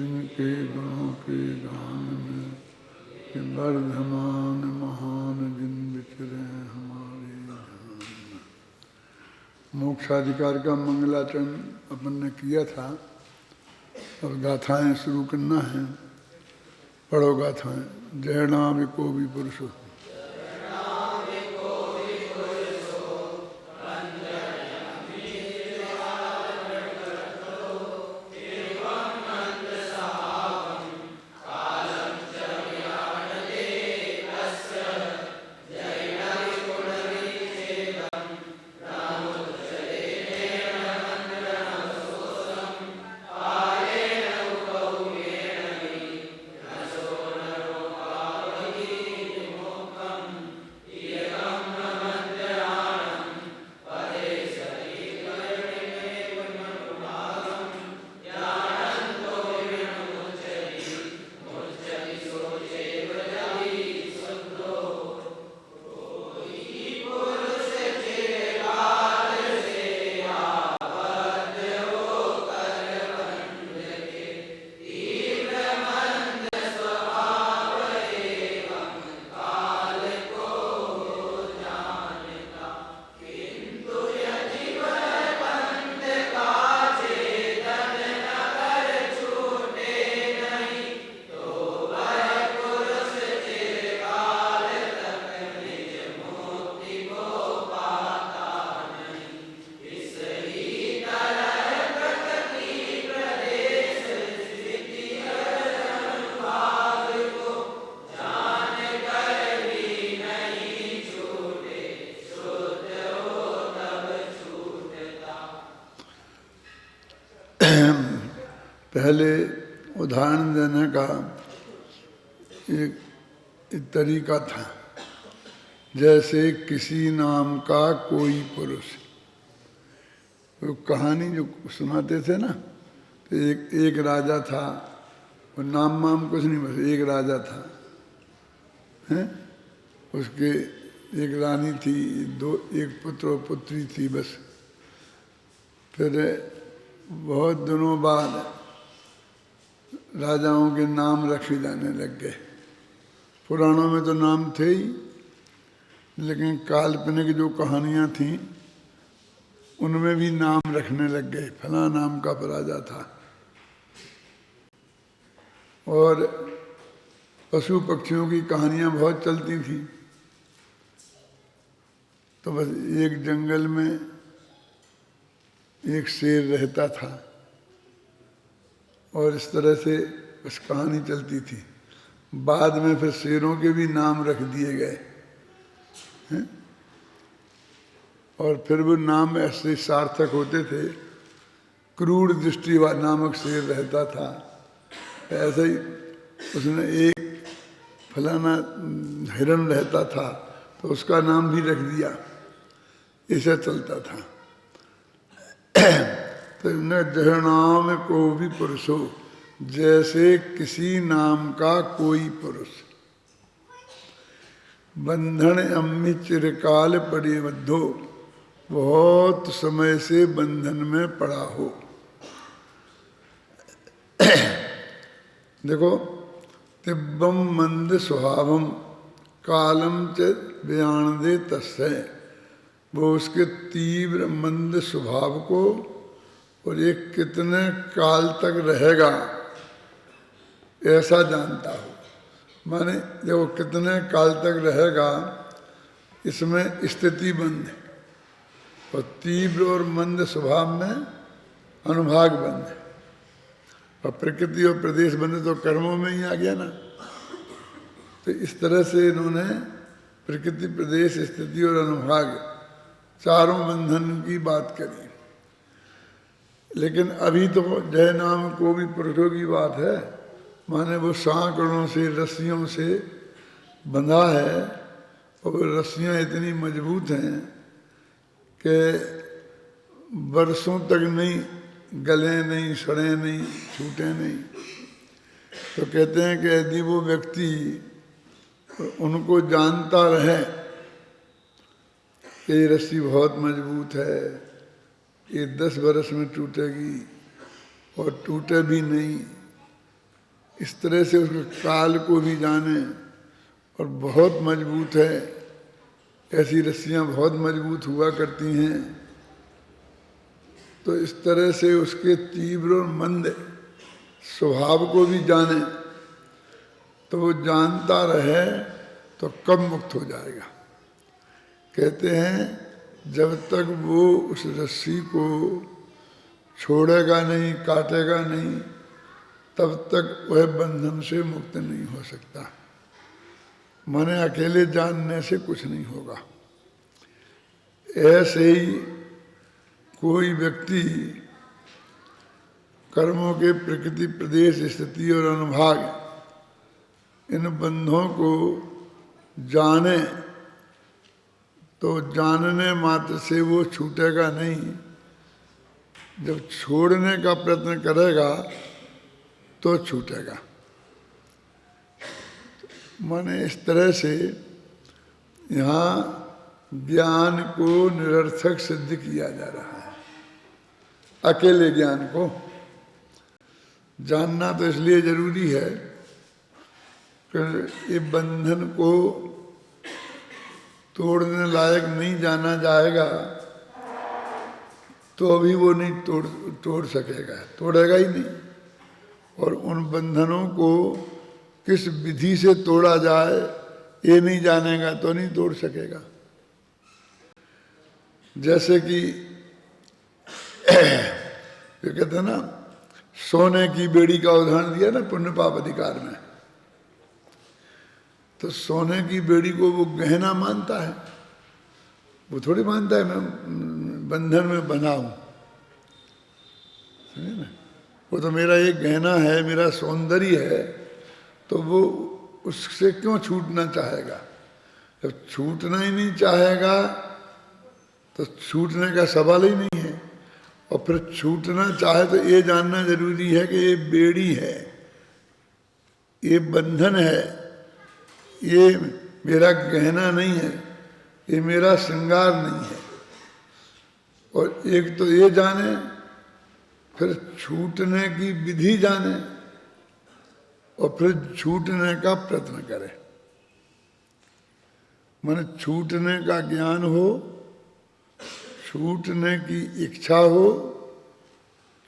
जिनके गुणों के गान में कि वर्धमान महान जिन विचरे हमारे जान। मोक्षाधिकार का मंगलाचरण अपन ने किया था, अब गाथाएं शुरू करना है। पढ़ो गाथाएं। जय नाम को भी पुरुषो पहले उदाहरण देने का एक तरीका था। जैसे किसी नाम का कोई पुरुष, वो कहानी जो सुनाते थे ना, तो एक राजा था, वो नाम वाम कुछ नहीं, बस एक राजा था हैं? उसके एक रानी थी, एक पुत्र और पुत्री थी बस। फिर बहुत दिनों बाद राजाओं के नाम रखे जाने लग गए। पुराणों में तो नाम थे ही, लेकिन काल्पनिक जो कहानियां थीं उनमें भी नाम रखने लग गए। फला नाम का राजा था। और पशु पक्षियों की कहानियां बहुत चलती थीं। तो बस एक जंगल में एक शेर रहता था और इस तरह से बस कहानी चलती थी। बाद में फिर शेरों के भी नाम रख दिए गए हैं? और फिर वो नाम ऐसे सार्थक होते थे। क्रूर दृष्टि नामक शेर रहता था। ऐसे ही उसने एक फलाना हिरण रहता था तो उसका नाम भी रख दिया। ऐसा चलता था। तो न जहनाम को भी पुरुषो, जैसे किसी नाम का कोई पुरुष। बंधन अम्मी चिरकाल पड़े बद्धो, बहुत समय से बंधन में पड़ा हो। देखो, तिब्बम मंद स्वभावम कालम च बयान दे तस्य। वो उसके तीव्र मंद स्वभाव को और ये कितने काल तक रहेगा ऐसा जानता हो। माने देखो कितने काल तक रहेगा, इसमें स्थिति बंद है, और तीव्र और मंद स्वभाव में अनुभाग बंद है। और प्रकृति और प्रदेश बंद तो कर्मों में ही आ गया ना। तो इस तरह से इन्होंने प्रकृति, प्रदेश, स्थिति और अनुभाग चारों बंधन की बात करी। लेकिन अभी तो जय नाम को भी पुरुषों की बात है। माने वो सांकड़ों से रस्सियों से बंधा है, और रस्सियाँ इतनी मजबूत हैं कि बरसों तक नहीं गले, नहीं सड़े, नहीं छूटे नहीं। तो कहते हैं कि यदि वो व्यक्ति उनको जानता रहे कि ये रस्सी बहुत मजबूत है, ये 10 बरस में टूटेगी, और टूटे भी नहीं, इस तरह से उसके काल को भी जाने, और बहुत मजबूत है, ऐसी रस्सियाँ बहुत मजबूत हुआ करती हैं। तो इस तरह से उसके तीव्र और मंद स्वभाव को भी जाने, तो वो जानता रहे तो कब मुक्त हो जाएगा। कहते हैं जब तक वो उस रस्सी को छोड़ेगा नहीं, काटेगा नहीं, तब तक वह बंधन से मुक्त नहीं हो सकता। माने अकेले जानने से कुछ नहीं होगा। ऐसे ही कोई व्यक्ति कर्मों के प्रकृति, प्रदेश, स्थिति और अनुभाग इन बंधों को जाने, तो जानने मात्र से वो छूटेगा नहीं। जब छोड़ने का प्रयत्न करेगा तो छूटेगा। माने इस तरह से यहाँ ज्ञान को निरर्थक सिद्ध किया जा रहा है। अकेले ज्ञान को जानना तो इसलिए जरूरी है कि ये बंधन को तोड़ने लायक नहीं जाना जाएगा तो अभी वो नहीं तोड़ सकेगा, तोड़ेगा ही नहीं। और उन बंधनों को किस विधि से तोड़ा जाए ये नहीं जानेगा तो नहीं तोड़ सकेगा। जैसे कि ये कहते हैं ना, सोने की बेड़ी का उदाहरण दिया ना पुण्य पाप अधिकार में। तो सोने की बेड़ी को वो गहना मानता है, वो थोड़ी मानता है मैं बंधन में बंधा हूं। समझे ना, वो तो मेरा एक गहना है, मेरा सौंदर्य है, तो वो उससे क्यों छूटना चाहेगा। जब छूटना ही नहीं चाहेगा तो छूटने का सवाल ही नहीं है। और फिर छूटना चाहे तो ये जानना जरूरी है कि ये बेड़ी है, ये बंधन है, ये मेरा गहना नहीं है, ये मेरा श्रृंगार नहीं है। और एक तो ये जाने, फिर छूटने की विधि जाने, और फिर छूटने का प्रयत्न करे। माने छूटने का ज्ञान हो, छूटने की इच्छा हो,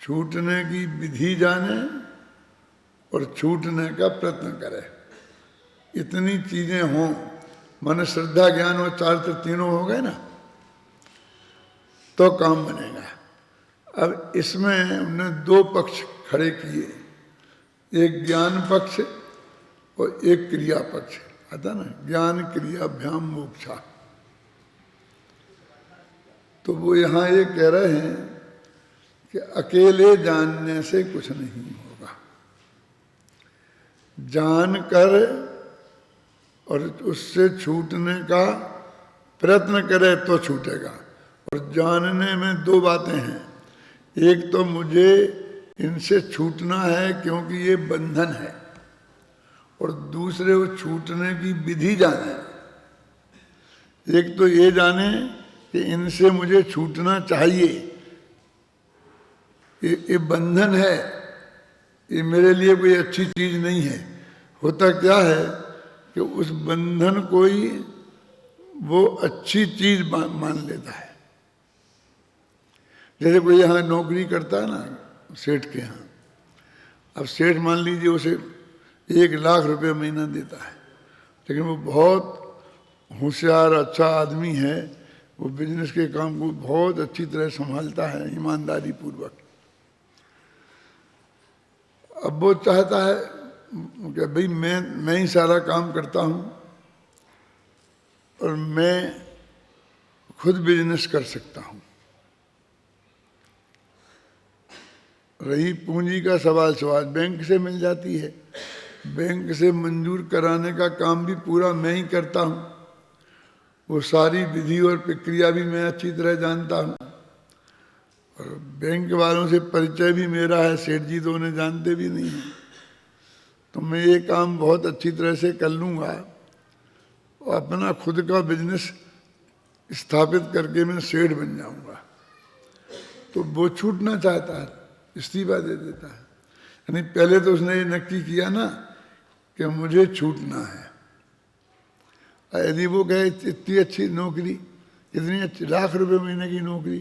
छूटने की विधि जाने और छूटने का प्रयत्न करे। इतनी चीजें हों, माने श्रद्धा, ज्ञान और चारित्र तीनों हो गए ना, तो काम बनेगा। अब इसमें हमने दो पक्ष खड़े किए, एक ज्ञान पक्ष और एक क्रिया पक्ष। आता ना, ज्ञान क्रियाभ्याम मोक्षा। तो वो यहाँ ये कह रहे हैं कि अकेले जानने से कुछ नहीं होगा। जानकर और उससे छूटने का प्रयत्न करे तो छूटेगा। और जानने में दो बातें हैं, एक तो मुझे इनसे छूटना है क्योंकि ये बंधन है, और दूसरे वो छूटने की विधि जाने। एक तो ये जाने कि इनसे मुझे छूटना चाहिए, ये बंधन है, ये मेरे लिए कोई अच्छी चीज नहीं है। होता क्या है कि उस बंधन को ही वो अच्छी चीज मान लेता है। जैसे कोई यहाँ नौकरी करता है ना सेठ के यहाँ, अब सेठ मान लीजिए उसे 1 लाख रुपए महीना देता है, लेकिन वो बहुत होशियार अच्छा आदमी है, वो बिजनेस के काम को बहुत अच्छी तरह संभालता है ईमानदारी पूर्वक। अब वो चाहता है कि भाई मैं ही सारा काम करता हूँ और मैं खुद बिजनेस कर सकता हूँ। रही पूंजी का सवाल बैंक से मिल जाती है, बैंक से मंजूर कराने का काम भी पूरा मैं ही करता हूँ, वो सारी विधि और प्रक्रिया भी मैं अच्छी तरह जानता हूँ, और बैंक वालों से परिचय भी मेरा है, सेठ जी तो उन्हें जानते भी नहीं हैं। तो मैं ये काम बहुत अच्छी तरह से कर लूँगा और अपना खुद का बिजनेस स्थापित करके मैं सेठ बन जाऊँगा। तो वो छूटना चाहता है, इस्तीफा दे देता है। यानी पहले तो उसने ये नक्की किया ना कि मुझे छूटना है। यदि वो कहे इतनी अच्छी नौकरी, इतनी अच्छी ₹1,00,000 महीने की नौकरी,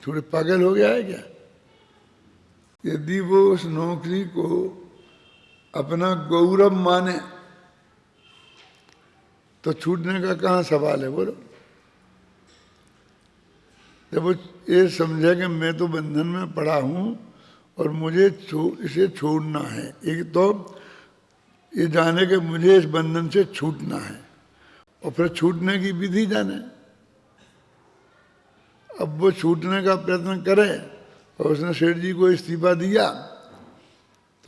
थोड़े पागल हो गया है क्या? यदि वो उस नौकरी को अपना गौरव माने तो छूटने का कहाँ सवाल है, बोलो। जब वो ये समझे कि मैं तो बंधन में पड़ा हूं और मुझे इसे छोड़ना है, एक तो ये जाने कि मुझे इस बंधन से छूटना है और फिर छूटने की विधि जाने। अब वो छूटने का प्रयत्न करे और उसने सेठ जी को इस्तीफा दिया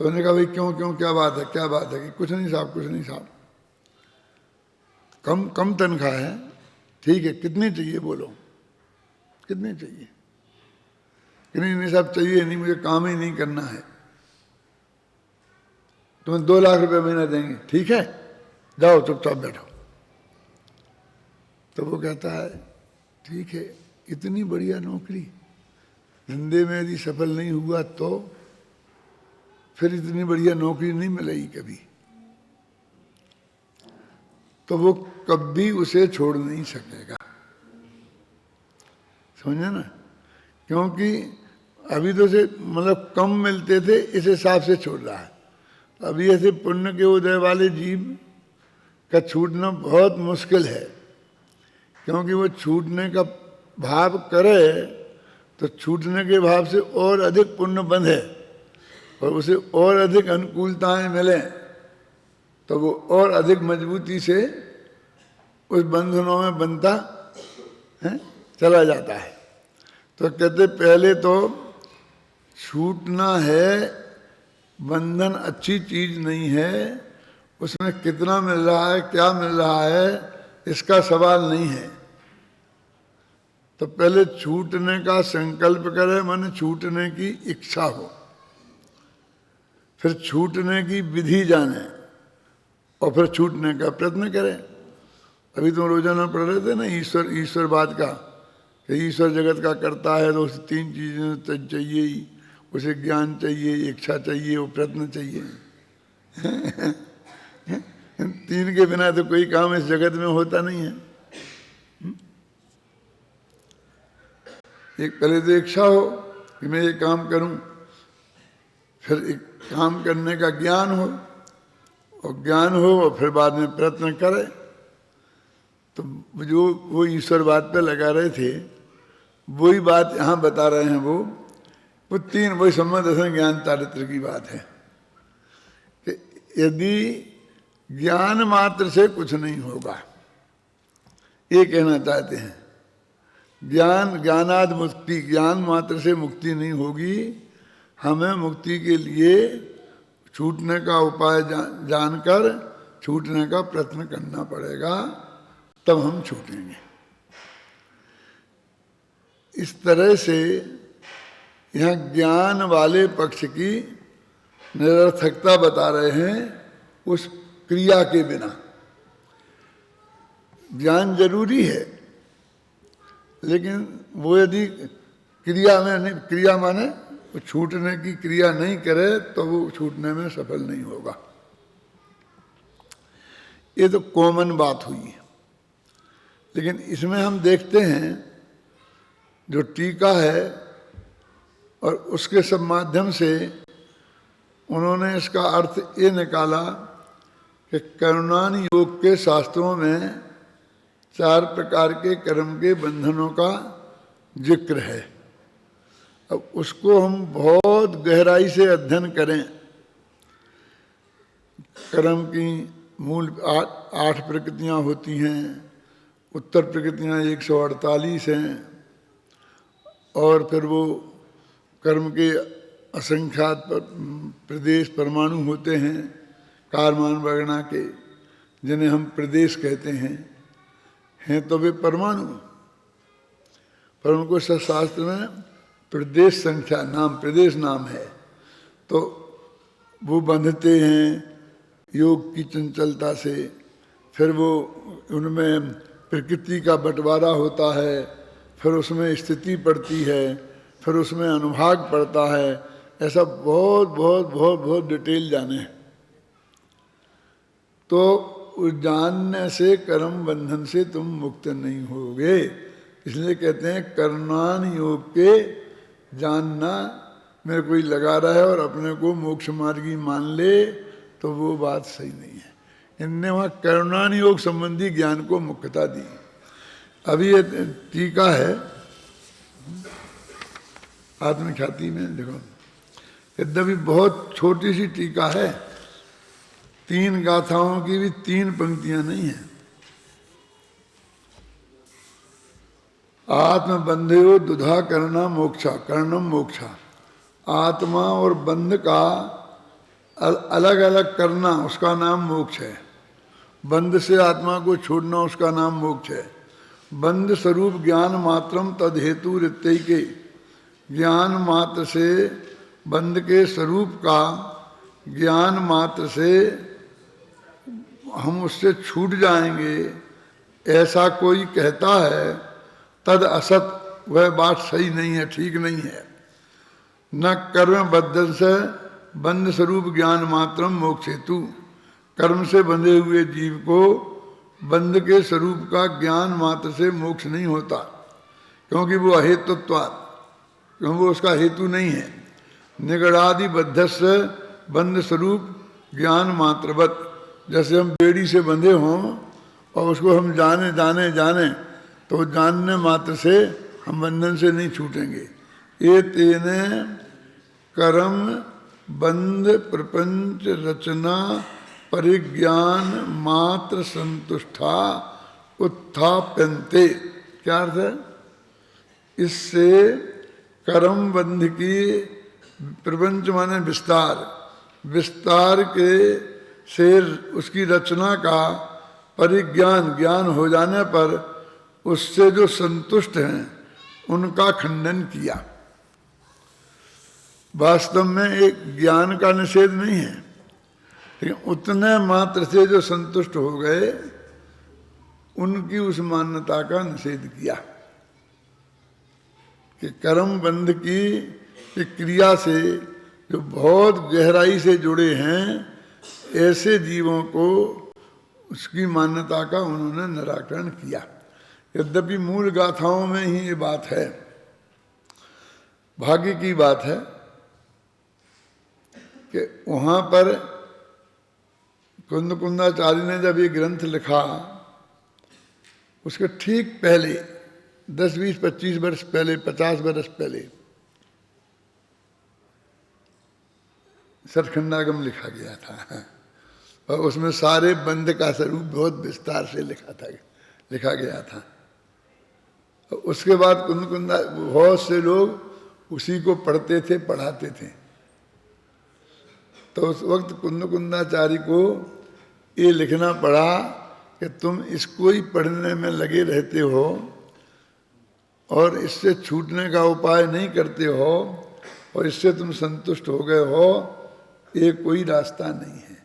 तो उन्होंने कहा भाई क्यों क्यों, क्या बात है, क्या बात है? कि कुछ नहीं साहब, कुछ नहीं साहब, कम कम तनख्वाह है। ठीक है, कितनी चाहिए बोलो, कितनी चाहिए? कि नहीं साहब चाहिए नहीं, मुझे काम ही नहीं करना है, तुम्हें ₹2,00,000 महीना देंगे। ठीक है, जाओ चुपचाप बैठो। तो वो कहता है ठीक है, इतनी बढ़िया नौकरी, धंधे में यदि सफल नहीं हुआ तो फिर इतनी बढ़िया नौकरी नहीं मिलेगी कभी। तो वो कभी उसे छोड़ नहीं सकेगा, समझे ना? क्योंकि अभी तो उसे मतलब कम मिलते थे, इस हिसाब से छोड़ रहा है। अभी ऐसे पुण्य के उदय वाले जीव का छूटना बहुत मुश्किल है, क्योंकि वो छूटने का भाव करे तो छूटने के भाव से और अधिक पुण्य बंधे और उसे और अधिक अनुकूलताएं मिले तो वो और अधिक मजबूती से उस बंधनों में बनता है, चला जाता है। तो कहते पहले तो छूटना है, बंधन अच्छी चीज नहीं है, उसमें कितना मिल रहा है, क्या मिल रहा है, इसका सवाल नहीं है। तो पहले छूटने का संकल्प करे, माने छूटने की इच्छा हो, फिर छूटने की विधि जाने और फिर छूटने का प्रयत्न करें। अभी तुम रोजाना पढ़ रहे थे ना ईश्वर बात का, कि ईश्वर जगत का करता है तो उसे 3 चीजें चाहिए ही, उसे ज्ञान चाहिए, इच्छा चाहिए और प्रयत्न चाहिए। 3 के बिना तो कोई काम इस जगत में होता नहीं है। एक पहले तो इच्छा हो कि मैं ये काम करूं, फिर एक काम करने का ज्ञान हो और ज्ञान हो और फिर बाद में प्रयत्न करे। तो जो वो ईश्वर बात पे लगा रहे थे वही बात यहाँ बता रहे हैं। वो 3 वही संबंध दर्शन ज्ञान चारित्र की बात है कि यदि ज्ञान मात्र से कुछ नहीं होगा, ये कहना चाहते हैं। ज्ञानाद मुक्ति, ज्ञान मात्र से मुक्ति नहीं होगी। हमें मुक्ति के लिए छूटने का उपाय जानकर छूटने का प्रयत्न करना पड़ेगा, तब हम छूटेंगे। इस तरह से यहाँ ज्ञान वाले पक्ष की निरर्थकता बता रहे हैं उस क्रिया के बिना। ज्ञान जरूरी है, लेकिन वो यदि क्रिया में नहीं, क्रिया माने वो छूटने की क्रिया नहीं करे तो वो छूटने में सफल नहीं होगा। ये तो कॉमन बात हुई है। लेकिन इसमें हम देखते हैं जो टीका है और उसके सब माध्यम से उन्होंने इसका अर्थ ये निकाला कि कर्मणान योग के शास्त्रों में 4 प्रकार के कर्म के बंधनों का जिक्र है। अब उसको हम बहुत गहराई से अध्ययन करें। कर्म की मूल 8 प्रकृतियां होती हैं, उत्तर प्रकृतियां 148 हैं और फिर वो कर्म के असंख्यात प्रदेश परमाणु होते हैं, कारमान वर्णा के, जिन्हें हम प्रदेश कहते हैं तो वे परमाणु, पर उनको शास्त्र में प्रदेश संख्या नाम, प्रदेश नाम है। तो वो बंधते हैं योग की चंचलता से, फिर वो उनमें प्रकृति का बंटवारा होता है, फिर उसमें स्थिति पड़ती है, फिर उसमें अनुभाग पड़ता है। ऐसा बहुत बहुत बहुत बहुत डिटेल जाने। तो उस जानने से कर्म बंधन से तुम मुक्त नहीं होगे। इसलिए कहते हैं कर्णान योग के जानना, मेरे कोई लगा रहा है और अपने को मोक्ष मार्गी मान ले तो वो बात सही नहीं है। इनने वहाँ कर्णान योग संबंधी ज्ञान को मुख्यता दी। अभी ये टीका है आत्मख्याति में, देखो यद्यपि बहुत छोटी सी टीका है, 3 गाथाओं की भी 3 पंक्तियां नहीं है। आत्मबंधयो दुधा करना मोक्षा, कर्णम मोक्षा। आत्मा और बंध का अलग अलग करना उसका नाम मोक्ष है। बंध से आत्मा को छोड़ना उसका नाम मोक्ष है। बंध स्वरूप ज्ञान मात्रम तद हेतु रित्य के, ज्ञान मात्र से बंध के स्वरूप का ज्ञान मात्र से हम उससे छूट जाएंगे, ऐसा कोई कहता है तद असत, वह बात सही नहीं है, ठीक नहीं है। न कर्म बद्ध से बंध स्वरूप ज्ञान मात्रम मोक्ष हेतु, कर्म से बंधे हुए जीव को बंध के स्वरूप का ज्ञान मात्र से मोक्ष नहीं होता, क्योंकि वो अहेतुत्वात्, क्योंकि वो उसका हेतु नहीं है। निगड़ादि बद्ध से बंध स्वरूप ज्ञान मात्रवत, जैसे हम बेड़ी से बंधे हों और उसको हम जाने जाने जाने तो जानने मात्र से हम बंधन से नहीं छूटेंगे। ये तेने कर्म बंध प्रपंच रचना परिज्ञान मात्र संतुष्टा उत्थाप्यन्ते। क्या अर्थ है? इससे कर्म बंध की, प्रपंच माने विस्तार, विस्तार के से उसकी रचना का परिज्ञान, ज्ञान हो जाने पर उससे जो संतुष्ट हैं उनका खंडन किया। वास्तव में एक ज्ञान का निषेध नहीं है, लेकिन उतने मात्र से जो संतुष्ट हो गए उनकी उस मान्यता का निषेध किया कि कर्म बंध की क्रिया से जो बहुत गहराई से जुड़े हैं ऐसे जीवों को उसकी मान्यता का उन्होंने निराकरण किया। यद्यपि मूल गाथाओं में ही ये बात है, भाग्य की बात है कि वहाँ पर कुंदकुंदाचार्य ने जब ये ग्रंथ लिखा उसके ठीक पहले 10, 20, 25 वर्ष पहले, 50 वर्ष पहले सतखंडागम लिखा गया था और उसमें सारे बंध का स्वरूप बहुत विस्तार से लिखा गया था। उसके बाद कुंदकुंदा बहुत से लोग उसी को पढ़ते थे, पढ़ाते थे। तो उस वक्त कुंदकुंदाचार्य को ये लिखना पड़ा कि तुम इसको ही पढ़ने में लगे रहते हो और इससे छूटने का उपाय नहीं करते हो और इससे तुम संतुष्ट हो गए हो, ये कोई रास्ता नहीं है।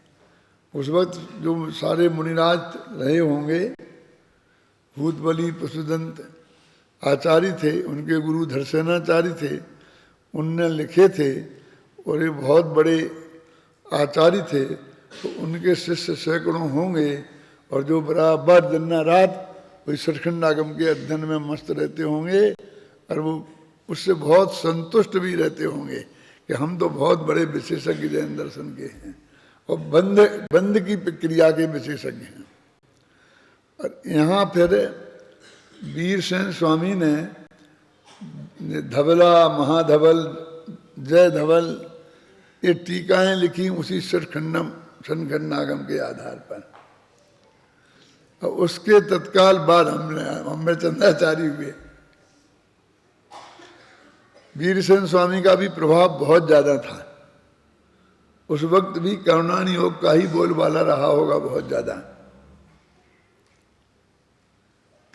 उस वक्त जो सारे मुनिराज रहे होंगे, भूतबली पशुदंत आचार्य थे, उनके गुरु धरसेनाचार्य थे, उनने लिखे थे और ये बहुत बड़े आचार्य थे। तो उनके शिष्य सैकड़ों होंगे और जो बराबर दिन रात वही सतखंडागम के अध्ययन में मस्त रहते होंगे और वो उससे बहुत संतुष्ट भी रहते होंगे कि हम तो बहुत बड़े विशेषज्ञ जैन दर्शन के हैं और बंध की क्रिया के विशेषज्ञ हैं। और यहाँ फिर वीरसेन स्वामी ने धवला, महाधवल, जय धवल ये टीकाएं लिखी उसी सतखंडागम के आधार पर। और उसके तत्काल बाद हमें चंद्राचार्य हुए। वीरसेन स्वामी का भी प्रभाव बहुत ज्यादा था। उस वक्त भी करुणान योग का ही बोलबाला रहा होगा बहुत ज्यादा।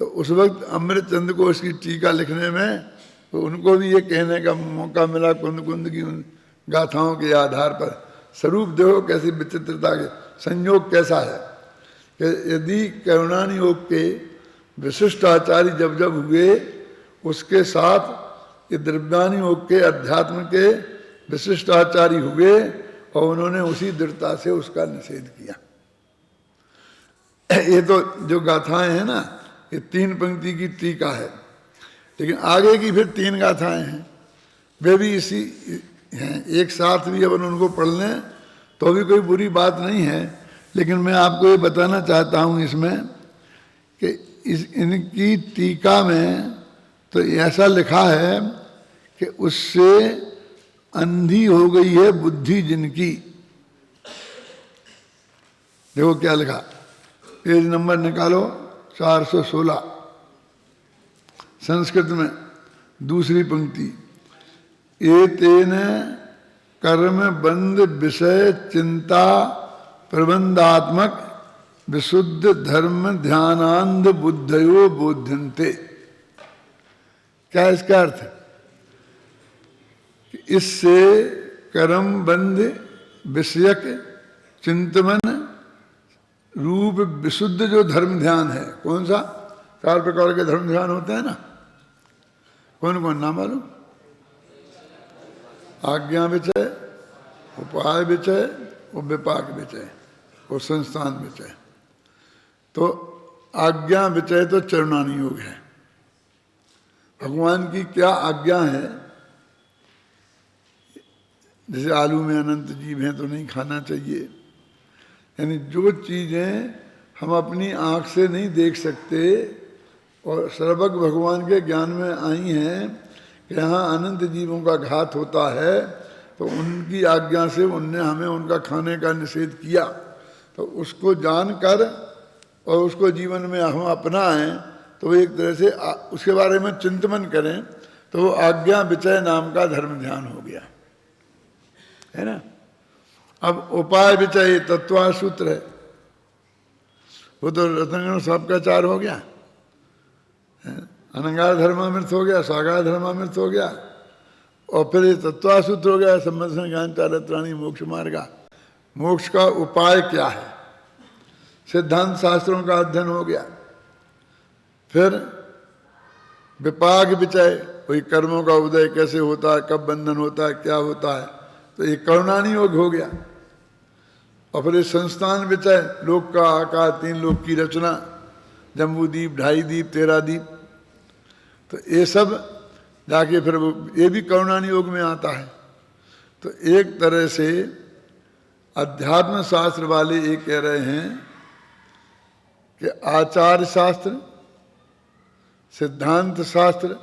तो उस वक्त अमृतचंद को उसकी टीका लिखने में तो उनको भी ये कहने का मौका मिला कुंद की उन गाथाओं के आधार पर। स्वरूप देखो कैसी विचित्रता के संयोग कैसा है कि यदि करुणान योग के विशिष्ट आचार्य जब जब हुए उसके साथ ये द्रव्यान योग के अध्यात्म के विशिष्टाचारी हुए और उन्होंने उसी दृढ़ता से उसका निषेध किया। ये तो जो गाथाएं हैं ना, ये 3 पंक्ति की टीका है, लेकिन आगे की फिर 3 गाथाएं हैं, वे भी इसी हैं। एक साथ भी अपन उनको पढ़ लें तो भी कोई बुरी बात नहीं है, लेकिन मैं आपको ये बताना चाहता हूँ इसमें कि इनकी टीका में तो ऐसा लिखा है कि उससे अंधी हो गई है बुद्धि जिनकी। देखो क्या लिखा, पेज नंबर निकालो 416, संस्कृत में दूसरी पंक्ति। एतेन कर्म बंध विषय चिंता प्रबंधात्मक विशुद्ध धर्म ध्यानांध बुद्धयो बोध्यन्ते। क्या इसका अर्थ है? इससे कर्म बंध विषयक चिंतन रूप विशुद्ध जो धर्म ध्यान है, कौन सा? 4 प्रकार के धर्म ध्यान होते हैं ना, कौन कौन नाम मालूम? आज्ञा विचय, उपाय विचय और विपाक विचय और संस्थान विचय। तो आज्ञा विचय तो चरणानी योग है, भगवान की क्या आज्ञा है। जैसे आलू में अनंत जीव हैं तो नहीं खाना चाहिए, यानी जो चीज़ें हम अपनी आँख से नहीं देख सकते और सर्वज्ञ भगवान के ज्ञान में आई हैं कि यहाँ अनंत जीवों का घात होता है, तो उनकी आज्ञा से उनने हमें उनका खाने का निषेध किया। तो उसको जानकर और उसको जीवन में हम अपनाएं तो एक तरह से उसके बारे में चिंतन करें, तो वो आज्ञा विचय नाम का धर्म ध्यान हो गया, है ना। अब उपाय विचय तत्व सूत्र है, वो तो रत्नगण सबका 4 हो गया, अनंगार धर्मामृत हो गया, सागार धर्मामृत हो गया, और फिर ये तत्व सूत्र हो गया, संबंधन ज्ञान चारित्राणी मोक्ष मार्गा। मोक्ष का उपाय क्या है? सिद्धांत शास्त्रों का अध्ययन हो गया। फिर विपाक विचय, वही कर्मों का उदय कैसे होता है, कब बंधन होता है, क्या होता है, तो ये करुणानी योग हो गया। और फिर संस्थान विचय, लोक का आकार, 3 लोक की रचना, जम्बूद्वीप, 2.5 द्वीप, 13 द्वीप, तो ये सब जाके फिर ये भी करुणानी योग में आता है। तो एक तरह से अध्यात्म शास्त्र वाले ये कह रहे हैं कि आचार्य शास्त्र, सिद्धांत शास्त्र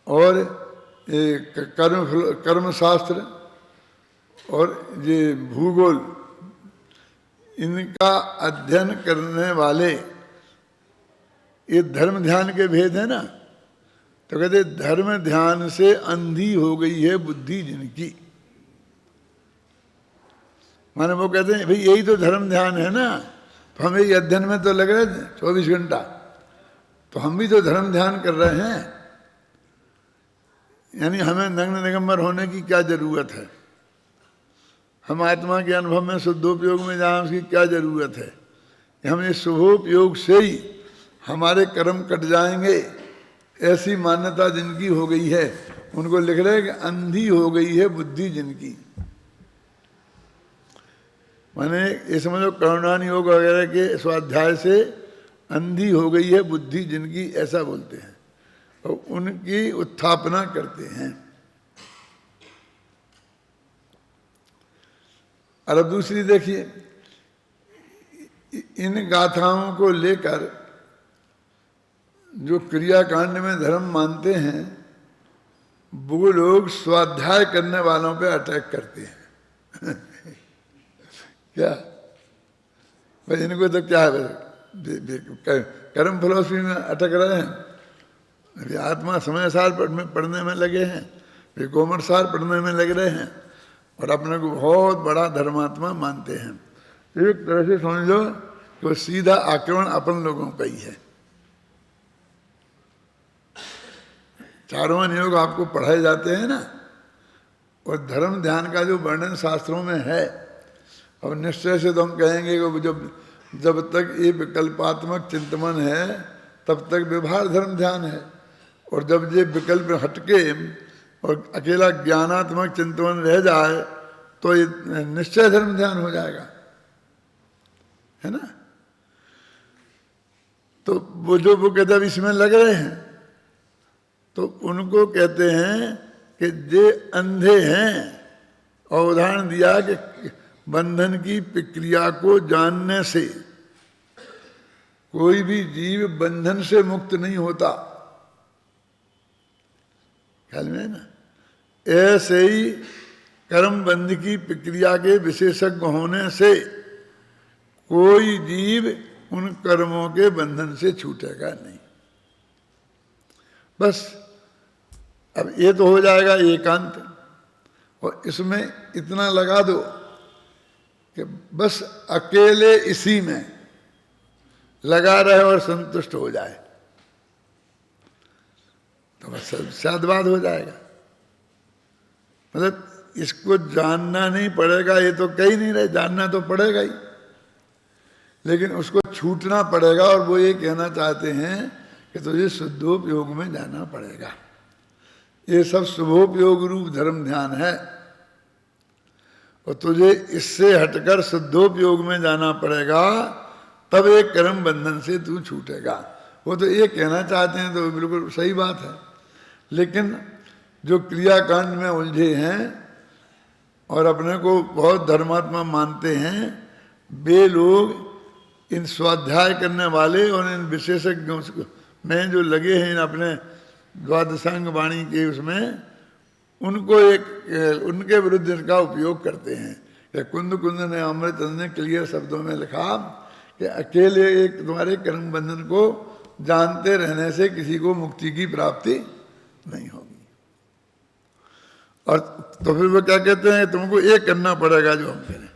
और कर्म शास्त्र और ये भूगोल, इनका अध्ययन करने वाले, ये धर्म ध्यान के भेद है ना, तो कहते धर्म ध्यान से अंधी हो गई है बुद्धि जिनकी। माने वो कहते हैं भाई यही तो धर्म ध्यान है ना, तो हमें ये अध्ययन में तो लग रहा है 24 घंटा, तो हम भी तो धर्म ध्यान कर रहे हैं, यानी हमें नग्न निगंबर होने की क्या जरूरत है? हम आत्मा के अनुभव में शुद्धोपयोग में जाएं, उसकी क्या जरूरत है? हम इस शुभोपयोग से ही हमारे कर्म कट जाएंगे, ऐसी मान्यता जिनकी हो गई है, उनको लिख रहे हैं कि अंधी हो गई है बुद्धि जिनकी। माने ये समझो करुणान योग वगैरह के स्वाध्याय से अंधी हो गई है बुद्धि जिनकी, ऐसा बोलते हैं और उनकी उत्थापना करते हैं। और अब दूसरी देखिए, इन गाथाओं को लेकर जो क्रियाकांड में धर्म मानते हैं, वो लोग स्वाध्याय करने वालों पे अटैक करते हैं। क्या भाई, इनको तो क्या है, कर्म फिलोसफी में अटक रहे हैं, अभी आत्मा समय सार पढ़ने में लगे हैं, फिर कोमर सार पढ़ने में लग रहे हैं और अपने को बहुत बड़ा धर्मात्मा मानते हैं। एक तरह से समझ लो कि वो सीधा आक्रमण अपन लोगों का ही है। 4वां योग आपको पढ़ाए जाते हैं ना, और धर्म ध्यान का जो वर्णन शास्त्रों में है, और निश्चय से तो हम कहेंगे कि जब तक ये विकल्पात्मक चिंतन है तब तक व्यवहार धर्म ध्यान है, और जब ये विकल्प हटके और अकेला ज्ञानात्मक चिंतन रह जाए तो ये निश्चय धर्म ध्यान हो जाएगा, है ना। तो वो कहते अब इसमें लग रहे हैं, तो उनको कहते हैं कि जे अंधे हैं। और उदाहरण दिया कि बंधन की प्रक्रिया को जानने से कोई भी जीव बंधन से मुक्त नहीं होता, ख्याल में है ना। ऐसे ही कर्म बंध की प्रक्रिया के विशेषज्ञ होने से कोई जीव उन कर्मों के बंधन से छूटेगा नहीं। बस अब ये तो हो जाएगा एकांत, और इसमें इतना लगा दो कि बस अकेले इसी में लगा रहे और संतुष्ट हो जाए, तो बस शादवाद हो जाएगा। मतलब इसको जानना नहीं पड़ेगा, ये तो कह ही नहीं रहे, जानना तो पड़ेगा ही, लेकिन उसको छूटना पड़ेगा। और वो ये कहना चाहते हैं कि तुझे शुद्धोपयोग में जाना पड़ेगा। ये सब शुभोपयोग रूप धर्म ध्यान है, और तुझे इससे हटकर शुद्धोपयोग में जाना पड़ेगा, तब एक कर्म बंधन से तू छूटेगा। वो तो ये कहना चाहते हैं, तो बिल्कुल सही बात है। लेकिन जो क्रियाकांड में उलझे हैं और अपने को बहुत धर्मात्मा मानते हैं, वे लोग इन स्वाध्याय करने वाले और इन विशेषज्ञों में जो लगे हैं अपने द्वादशांग वाणी के उसमें, उनको एक उनके विरुद्ध इनका उपयोग करते हैं। कि कुंद कुंद ने अमृत ने क्लियर शब्दों में लिखा कि अकेले एक तुम्हारे कर्म बंधन को जानते रहने से किसी को मुक्ति की प्राप्ति नहीं होगी। और तो फिर वो क्या कहते हैं, तुमको एक करना पड़ेगा जो हम करें।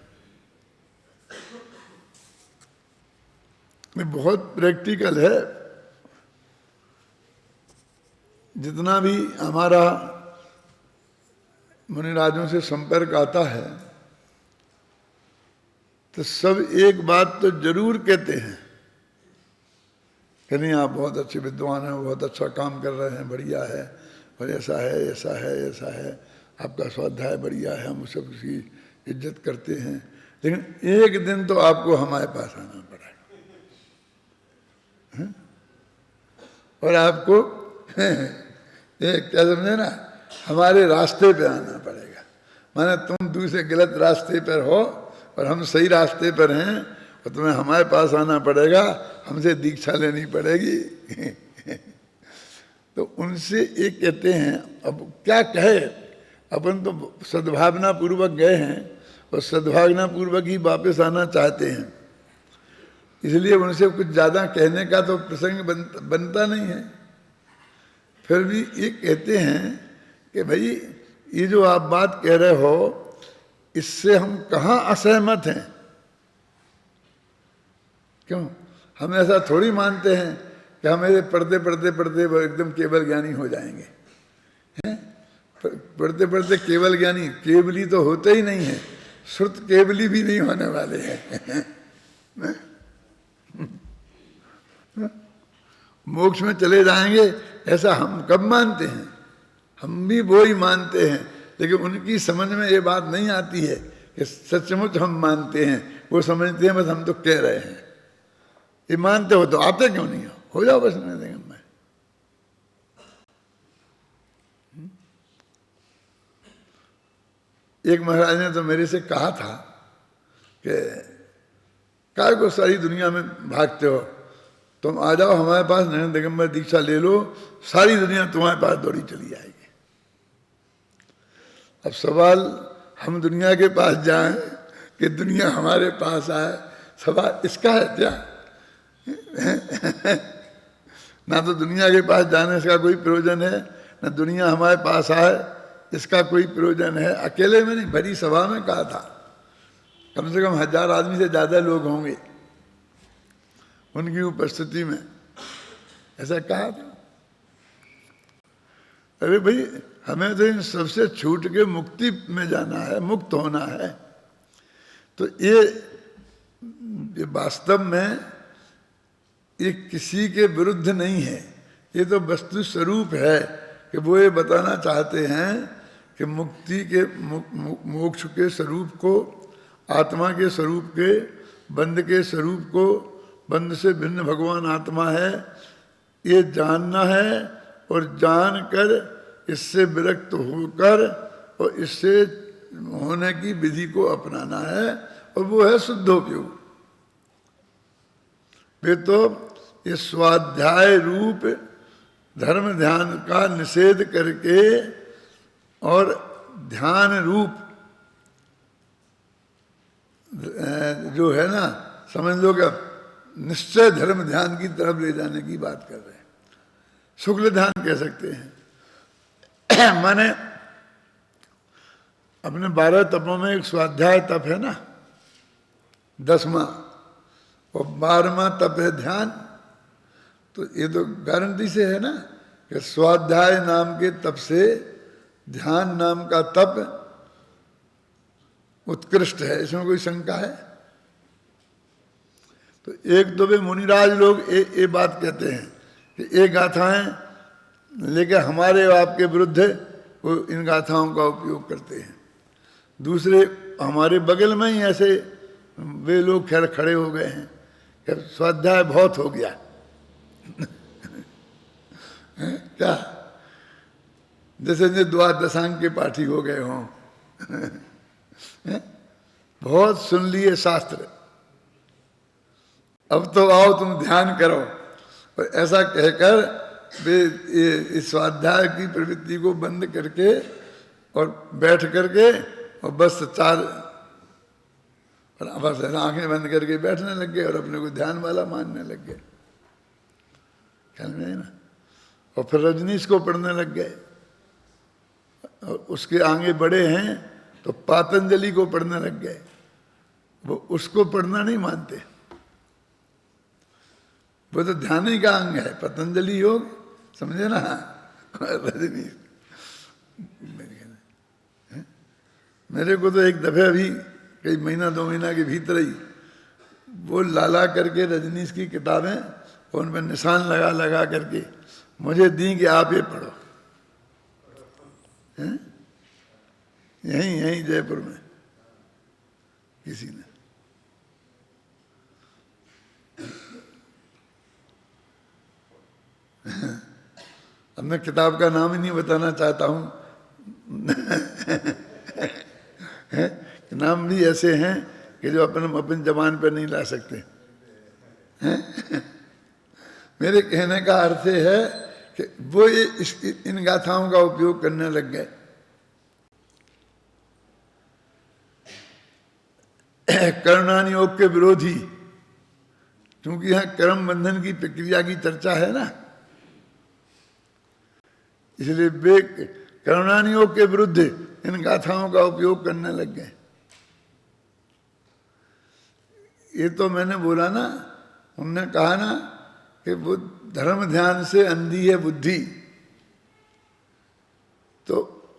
ये बहुत प्रैक्टिकल है। जितना भी हमारा मुनिराजों से संपर्क आता है, तो सब एक बात तो जरूर कहते हैं कि नहीं आप बहुत अच्छे विद्वान हैं, बहुत अच्छा काम कर रहे हैं, बढ़िया है, और ऐसा है ऐसा है ऐसा है, आपका स्वाध्याय बढ़िया है, हम सब उसकी इज्जत करते हैं। लेकिन एक दिन तो आपको हमारे पास आना पड़ेगा, और आपको क्या समझे ना, हमारे रास्ते पे आना पड़ेगा। माने तुम दूसरे गलत रास्ते पर हो और हम सही रास्ते पर हैं, और तुम्हें हमारे पास आना पड़ेगा, हमसे दीक्षा लेनी पड़ेगी। तो उनसे एक कहते हैं, अब क्या कहे, अपन तो सद्भावना पूर्वक गए हैं और सद्भावना पूर्वक ही वापस आना चाहते हैं, इसलिए उनसे कुछ ज़्यादा कहने का तो प्रसंग बनता नहीं है। फिर भी ये कहते हैं कि भाई ये जो आप बात कह रहे हो, इससे हम कहाँ असहमत हैं। क्यों, हम ऐसा थोड़ी मानते हैं कि हम ऐसे पढ़ते पढ़ते पढ़ते एकदम केवल ज्ञानी हो जाएंगे। हैं, पढ़ते पढ़ते केवल ज्ञानी, केवली तो होते ही नहीं है, श्रुत केवली भी नहीं होने वाले हैं। मोक्ष में चले जाएंगे ऐसा हम कब मानते हैं, हम भी वो ही मानते हैं। लेकिन उनकी समझ में ये बात नहीं आती है कि सचमुच हम मानते हैं। वो समझते हैं बस हम तो कह रहे हैं। ये मानते हो तो आते क्यों नहीं हो जाओ बस नहीं देंगे। मैं एक महाराज ने तो मेरे से कहा था कि काय को सारी दुनिया में भागते हो, तुम आ जाओ हमारे पास, नयन दिगंबर दीक्षा ले लो, सारी दुनिया तुम्हारे पास दौड़ी चली जाएगी। अब सवाल हम दुनिया के पास जाएं कि दुनिया हमारे पास आए, सवाल इसका है क्या? ना तो दुनिया के पास जाने का कोई प्रयोजन है, ना दुनिया हमारे पास आए इसका कोई प्रयोजन है। अकेले में नहीं, भरी सभा में कहा था, कम से कम 1000 आदमी से ज़्यादा लोग होंगे उनकी उपस्थिति में, ऐसा कहा था। अरे भाई हमें तो इन सबसे छूट के मुक्ति में जाना है, मुक्त होना है। तो ये वास्तव में ये किसी के विरुद्ध नहीं है, ये तो वस्तु स्वरूप है कि वो ये बताना चाहते हैं कि मुक्ति के मोक्ष के स्वरूप को, आत्मा के स्वरूप के, बंध के स्वरूप को, बंध से भिन्न भगवान आत्मा है, ये जानना है और जानकर इससे विरक्त होकर और इससे होने की विधि को अपनाना है, और वो है शुद्धोपयोग। वे तो ये स्वाध्याय रूप धर्म ध्यान का निषेध करके और ध्यान रूप जो है ना, समझ लो कि निश्चय धर्म ध्यान की तरफ ले जाने की बात कर रहे हैं। शुक्ल ध्यान कह सकते हैं। माने अपने 12 तपों में एक स्वाध्याय तप है ना, 10वां, और 12वां तप है ध्यान। तो ये तो गारंटी से है ना कि स्वाध्याय नाम के तप से ध्यान नाम का तप उत्कृष्ट है, इसमें कोई शंका है? तो एक तो वे मुनिराज लोग ये बात कहते हैं कि ये गाथाएं लेकर हमारे आपके विरुद्ध वो इन गाथाओं का उपयोग करते हैं। दूसरे हमारे बगल में ही ऐसे वे लोग खैर खड़े हो गए हैं कि स्वाध्याय बहुत हो गया। क्या जैसे द्वादशांग के पाठी हो गए हों। बहुत सुन लिए शास्त्र, अब तो आओ तुम ध्यान करो। और ऐसा कहकर वे इस स्वाध्याय की प्रवृत्ति को बंद करके और बैठ करके और बस बस आंखें बंद करके बैठने लग गए और अपने को ध्यान वाला मानने लग गए। ख्याल में है ना? और फिर रजनीश को पढ़ने लग गए, और उसके आगे बड़े हैं तो पातंजलि को पढ़ने लग गए। वो उसको पढ़ना नहीं मानते, वो तो ध्यान ही का अंग है, पतंजलि योग, समझे ना? रजनीश मेरे को तो एक दफे अभी कई महीना 2 महीना के भीतर ही वो लाला करके रजनीश की किताबें उन पर निशान लगा लगा करके मुझे दी कि आप ये पढ़ो। यहीं जयपुर में किसी ने। अब मैं किताब का नाम ही नहीं बताना चाहता हूं। नाम भी ऐसे हैं कि जो अपन जबान पर नहीं ला सकते। मेरे कहने का अर्थ है कि वो ये इन गाथाओं का उपयोग करने लग गए। कर्णान योग के विरोधी, क्योंकि यहां कर्म बंधन की प्रक्रिया की चर्चा है ना, इसलिए वे कर्णान योग के विरुद्ध इन गाथाओं का उपयोग करने लग गए। ये तो मैंने बोला ना, उनने कहा ना कि वो धर्म ध्यान से अंधी है बुद्धि, तो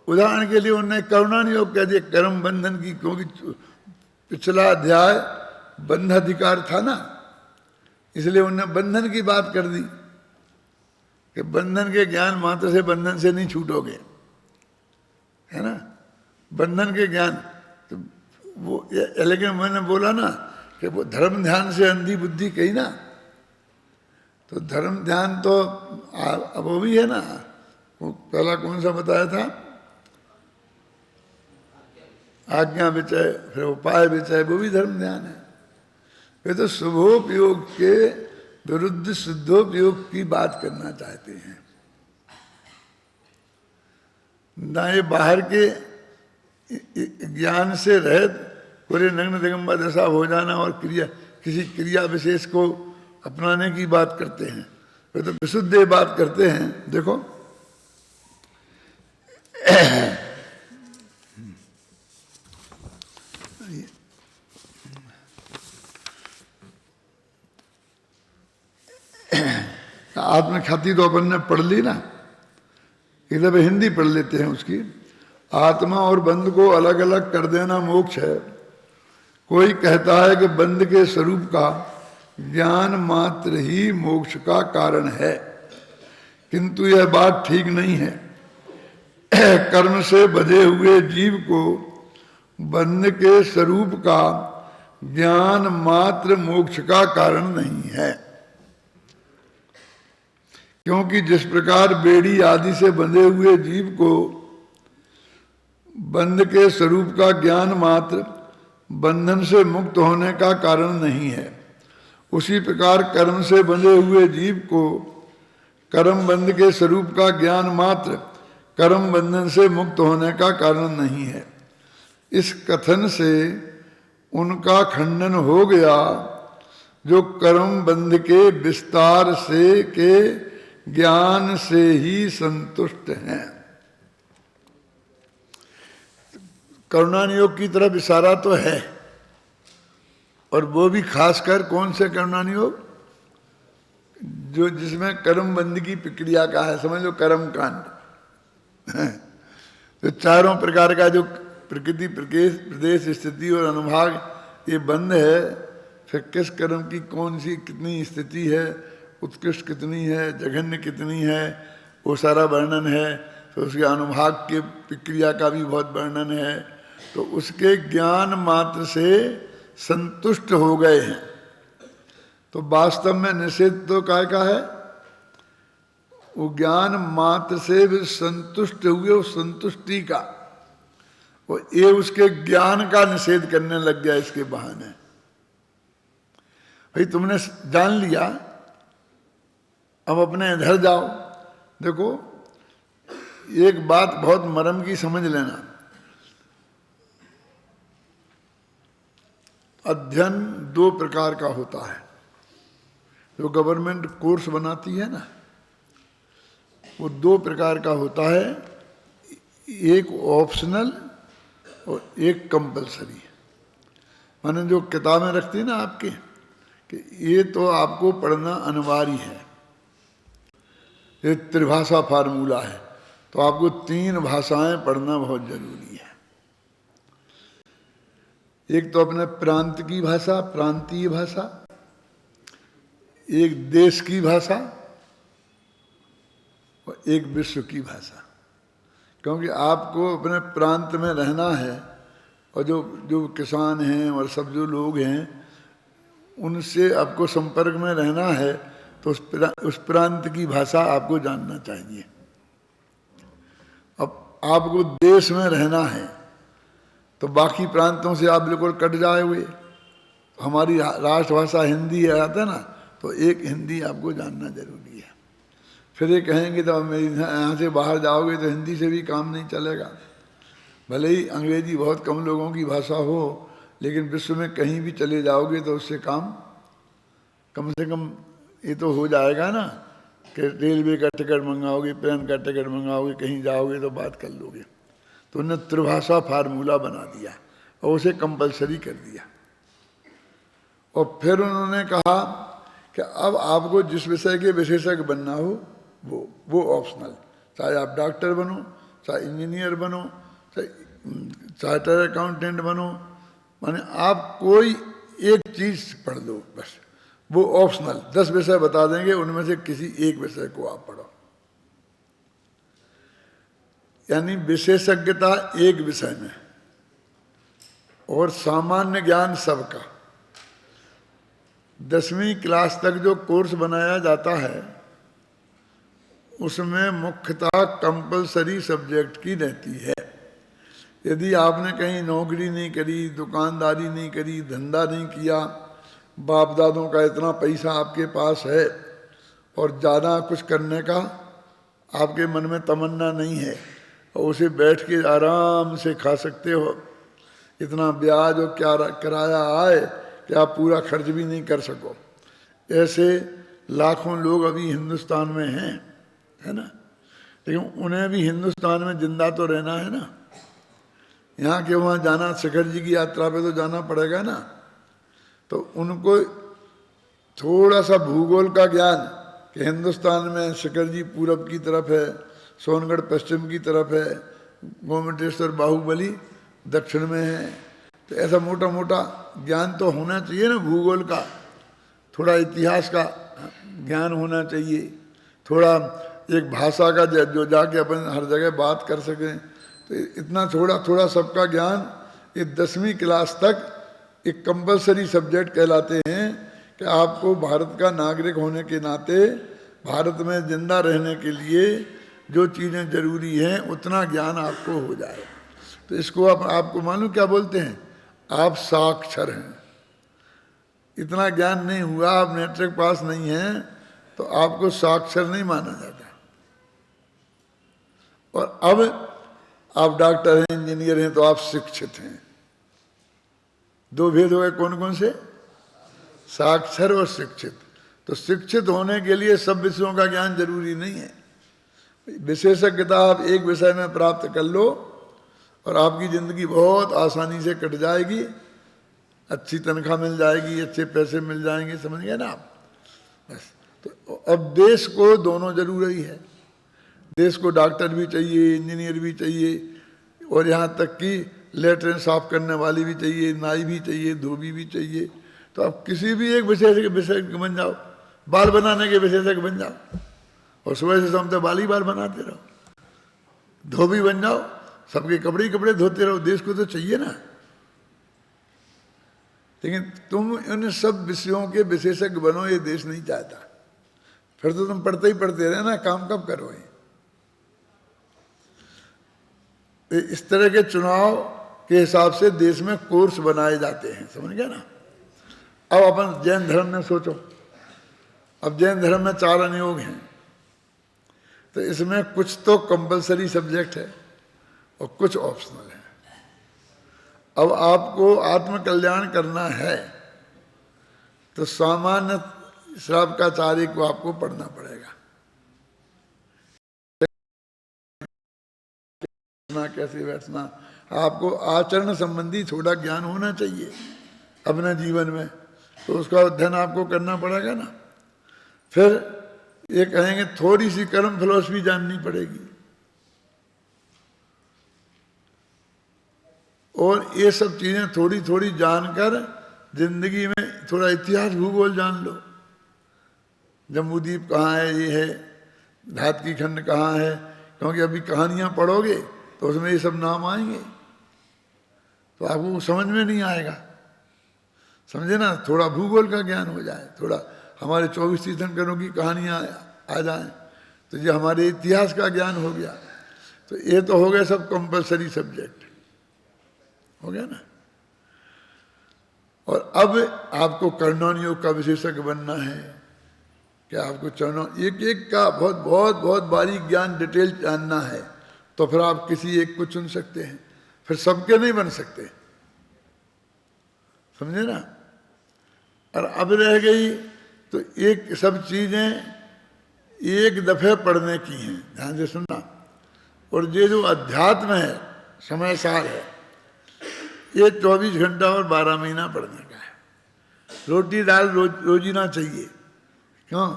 उदाहरण के लिए उन्होंने कर्णान योग कह दिया कर्म बंधन की, क्योंकि पिछला अध्याय बंधाधिकार था ना, इसलिए उन्होंने बंधन की बात कर दी कि बंधन के ज्ञान मात्र से बंधन से नहीं छूटोगे, है ना? बंधन के ज्ञान तो वो, लेकिन मैंने बोला ना कि वो धर्म ध्यान से अंधी बुद्धि कही ना, तो धर्म ध्यान तो अब वो भी है ना। वो पहला कौन सा बताया था? आज्ञा विचय, फिर उपाय विचय, वो भी धर्म ध्यान है। वे तो शुभोपयोग के विरुद्ध शुद्धोपयोग की बात करना चाहते हैं ना। ये बाहर के ज्ञान से रहित पूरे नग्न दिगंबर दशा हो जाना और किसी क्रिया विशेष को अपनाने की बात करते हैं। वे तो विशुद्ध बात करते हैं। देखो आत्मख्याति तो अपन ने पढ़ ली ना, इधर हिंदी पढ़ लेते हैं उसकी। आत्मा और बंध को अलग अलग कर देना मोक्ष है। कोई कहता है कि बंध के स्वरूप का ज्ञान मात्र ही मोक्ष का कारण है, किंतु यह बात ठीक नहीं है। कर्म से बधे हुए जीव को बंध के स्वरूप का ज्ञान मात्र मोक्ष का कारण नहीं है। क्योंकि जिस प्रकार बेड़ी आदि से बंधे हुए जीव को बंध के स्वरूप का ज्ञान मात्र बंधन से मुक्त होने का कारण नहीं है, उसी प्रकार कर्म से बंधे हुए जीव को कर्म बंध के स्वरूप का ज्ञान मात्र कर्म बंधन से मुक्त होने का कारण नहीं है। इस कथन से उनका खंडन हो गया जो कर्म बंध के विस्तार से के ज्ञान से ही संतुष्ट हैं। करुणानियोग की तरफ इशारा तो है, और वो भी खासकर कौन से करुणानियोग, जो जिसमें कर्म बंद की प्रक्रिया का है, समझ लो कर्म कांड। तो चारों प्रकार का जो प्रकृति प्रदेश स्थिति और अनुभाग ये बंद है, फिर किस कर्म की कौन सी कितनी स्थिति है, उत्कृष्ट कितनी है, जघन्य कितनी है, वो सारा वर्णन है। फिर उसके अनुभाग के प्रक्रिया का भी बहुत वर्णन है। तो उसके ज्ञान मात्र से संतुष्ट हो गए हैं। तो वास्तव में निषेध तो काय का है, वो ज्ञान मात्र से भी संतुष्ट हुए, उस संतुष्टि का, वो ये उसके ज्ञान का निषेध करने लग गया इसके बहाने। भाई तुमने जान लिया, अब अपने इधर जाओ। देखो एक बात बहुत मर्म की समझ लेना, अध्ययन दो प्रकार का होता है। जो गवर्नमेंट कोर्स बनाती है ना, वो दो प्रकार का होता है, एक ऑप्शनल और एक कंपलसरी। माने जो किताबें रखती है ना आपके, कि ये तो आपको पढ़ना अनिवार्य है, ये त्रिभाषा फार्मूला है, तो आपको 3 भाषाएं पढ़ना बहुत जरूरी है। एक तो अपने प्रांत की भाषा, प्रांतीय भाषा, एक देश की भाषा और एक विश्व की भाषा। क्योंकि आपको अपने प्रांत में रहना है, और जो जो किसान हैं और सब जो लोग हैं उनसे आपको संपर्क में रहना है, तो उस प्रांत की भाषा आपको जानना चाहिए। अब आपको देश में रहना है तो बाकी प्रांतों से आप बिल्कुल कट जाओगे। हमारी राष्ट्रभाषा हिंदी है, आता है ना, तो एक हिंदी आपको जानना जरूरी है। फिर ये कहेंगे तो मेरी यहाँ से बाहर जाओगे तो हिंदी से भी काम नहीं चलेगा। भले ही अंग्रेजी बहुत कम लोगों की भाषा हो, लेकिन विश्व में कहीं भी चले जाओगे तो उससे काम कम से कम ये तो हो जाएगा ना, कि रेलवे का टिकट मंगाओगे, प्लेन का टिकट मंगाओगे, कहीं जाओगे तो बात कर लोगे। तो उन्होंने त्रिभाषा फार्मूला बना दिया और उसे कंपलसरी कर दिया। और फिर उन्होंने कहा कि अब आपको जिस विषय के विशेषज्ञ बनना हो वो ऑप्शनल, चाहे आप डॉक्टर बनो, चाहे इंजीनियर बनो, चाहे चार्टर अकाउंटेंट बनो, माने आप कोई एक चीज पढ़ लो बस, वो ऑप्शनल। 10 विषय बता देंगे, उनमें से किसी एक विषय को आप पढ़ो। यानी विशेषज्ञता एक विषय में और सामान्य ज्ञान सबका। 10वीं क्लास तक जो कोर्स बनाया जाता है उसमें मुख्यतः कंपलसरी सब्जेक्ट की रहती है। यदि आपने कहीं नौकरी नहीं करी, दुकानदारी नहीं करी, धंधा नहीं किया, बाप दादों का इतना पैसा आपके पास है और ज़्यादा कुछ करने का आपके मन में तमन्ना नहीं है, और उसे बैठ के आराम से खा सकते हो, इतना ब्याज और क्या किराया आए कि आप पूरा खर्च भी नहीं कर सको, ऐसे लाखों लोग अभी हिंदुस्तान में हैं, है ना। लेकिन उन्हें भी हिंदुस्तान में जिंदा तो रहना है ना। यहाँ के वहाँ जाना, शिखर जी की यात्रा पे तो जाना पड़ेगा ना। तो उनको थोड़ा सा भूगोल का ज्ञान कि हिंदुस्तान में शिखर जी पूरब की तरफ है, सोनगढ़ पश्चिम की तरफ है, गोमटेश्वर बाहुबली दक्षिण में है, तो ऐसा मोटा मोटा ज्ञान तो होना चाहिए ना भूगोल का। थोड़ा इतिहास का ज्ञान होना चाहिए, थोड़ा एक भाषा का जो जाके अपन हर जगह बात कर सकें, तो इतना थोड़ा थोड़ा सबका ज्ञान ये 10वीं क्लास तक एक कंपलसरी सब्जेक्ट कहलाते हैं कि आपको भारत का नागरिक होने के नाते भारत में जिंदा रहने के लिए जो चीज़ें जरूरी हैं उतना ज्ञान आपको हो जाए। तो इसको आपको मालूम क्या बोलते हैं? आप साक्षर हैं। इतना ज्ञान नहीं हुआ, आप मैट्रिक पास नहीं हैं, तो आपको साक्षर नहीं माना जाता। और अब आप डॉक्टर हैं, इंजीनियर हैं, तो आप शिक्षित हैं। दो भेद हो गए, कौन कौन से? साक्षर और शिक्षित। तो शिक्षित होने के लिए सब विषयों का ज्ञान जरूरी नहीं है। विशेषज्ञता आप एक विषय में प्राप्त कर लो और आपकी जिंदगी बहुत आसानी से कट जाएगी, अच्छी तनख्वाह मिल जाएगी, अच्छे पैसे मिल जाएंगे, समझ गए ना आप? बस। तो अब देश को दोनों जरूरी है। देश को डॉक्टर भी चाहिए, इंजीनियर भी चाहिए, और यहाँ तक कि लेटरिन साफ करने वाली भी चाहिए, नाई भी चाहिए, धोबी भी चाहिए। तो आप किसी भी एक विशेषज्ञ बन जाओ, बाल बनाने के विशेषज्ञ बन जाओ, और सुबह से शाम तक बाल ही बाल बनाते रहो। धोबी बन जाओ, सबके कपड़े धोते रहो। देश को तो चाहिए ना। लेकिन तुम इन सब विषयों के विशेषज्ञ बनो, ये देश नहीं चाहता। फिर तो तुम पढ़ते ही पढ़ते रहे ना, काम कब करोगे? इस तरह के चुनाव के हिसाब से देश में कोर्स बनाए जाते हैं, समझ गए ना? अब अपन जैन धर्म में सोचो। अब जैन धर्म में 4 अनुयोग हैं, तो इसमें कुछ तो कंपलसरी सब्जेक्ट है और कुछ ऑप्शनल है। अब आपको आत्मकल्याण करना है तो सामान्य श्रावकाचार्य को आपको पढ़ना पड़ेगा। कैसे बैठना, आपको आचरण संबंधी थोड़ा ज्ञान होना चाहिए अपने जीवन में, तो उसका अध्ययन आपको करना पड़ेगा ना। फिर ये कहेंगे थोड़ी सी कर्म फिलॉसफी जाननी पड़ेगी, और ये सब चीजें थोड़ी थोड़ी जानकर जिंदगी में थोड़ा इतिहास भूगोल जान लो। जम्बूद्वीप कहाँ है, ये है, धात की खंड कहाँ है, क्योंकि अभी कहानियां पढ़ोगे तो उसमें ये सब नाम आएंगे, तो आपको समझ में नहीं आएगा, समझे ना? थोड़ा भूगोल का ज्ञान हो जाए, थोड़ा हमारे 24 तीर्थंकरों की कहानियां आ जाएं, तो ये हमारे इतिहास का ज्ञान हो गया। तो ये तो हो गया सब कंपलसरी सब्जेक्ट, हो गया ना। और अब आपको कर्णन योग का विशेषज्ञ बनना है कि आपको चरणों एक एक का बहुत बहुत बहुत बारीक ज्ञान डिटेल जानना है, तो फिर आप किसी एक को चुन सकते हैं, फिर सबके नहीं बन सकते, समझे ना। और अब रह गई तो एक सब चीजें एक दफे पढ़ने की हैं, ध्यान से सुनना। और ये जो अध्यात्म है समय सार है, ये 24 घंटा और 12 महीना पढ़ने का है। रोटी दाल रोजीना चाहिए, क्यों?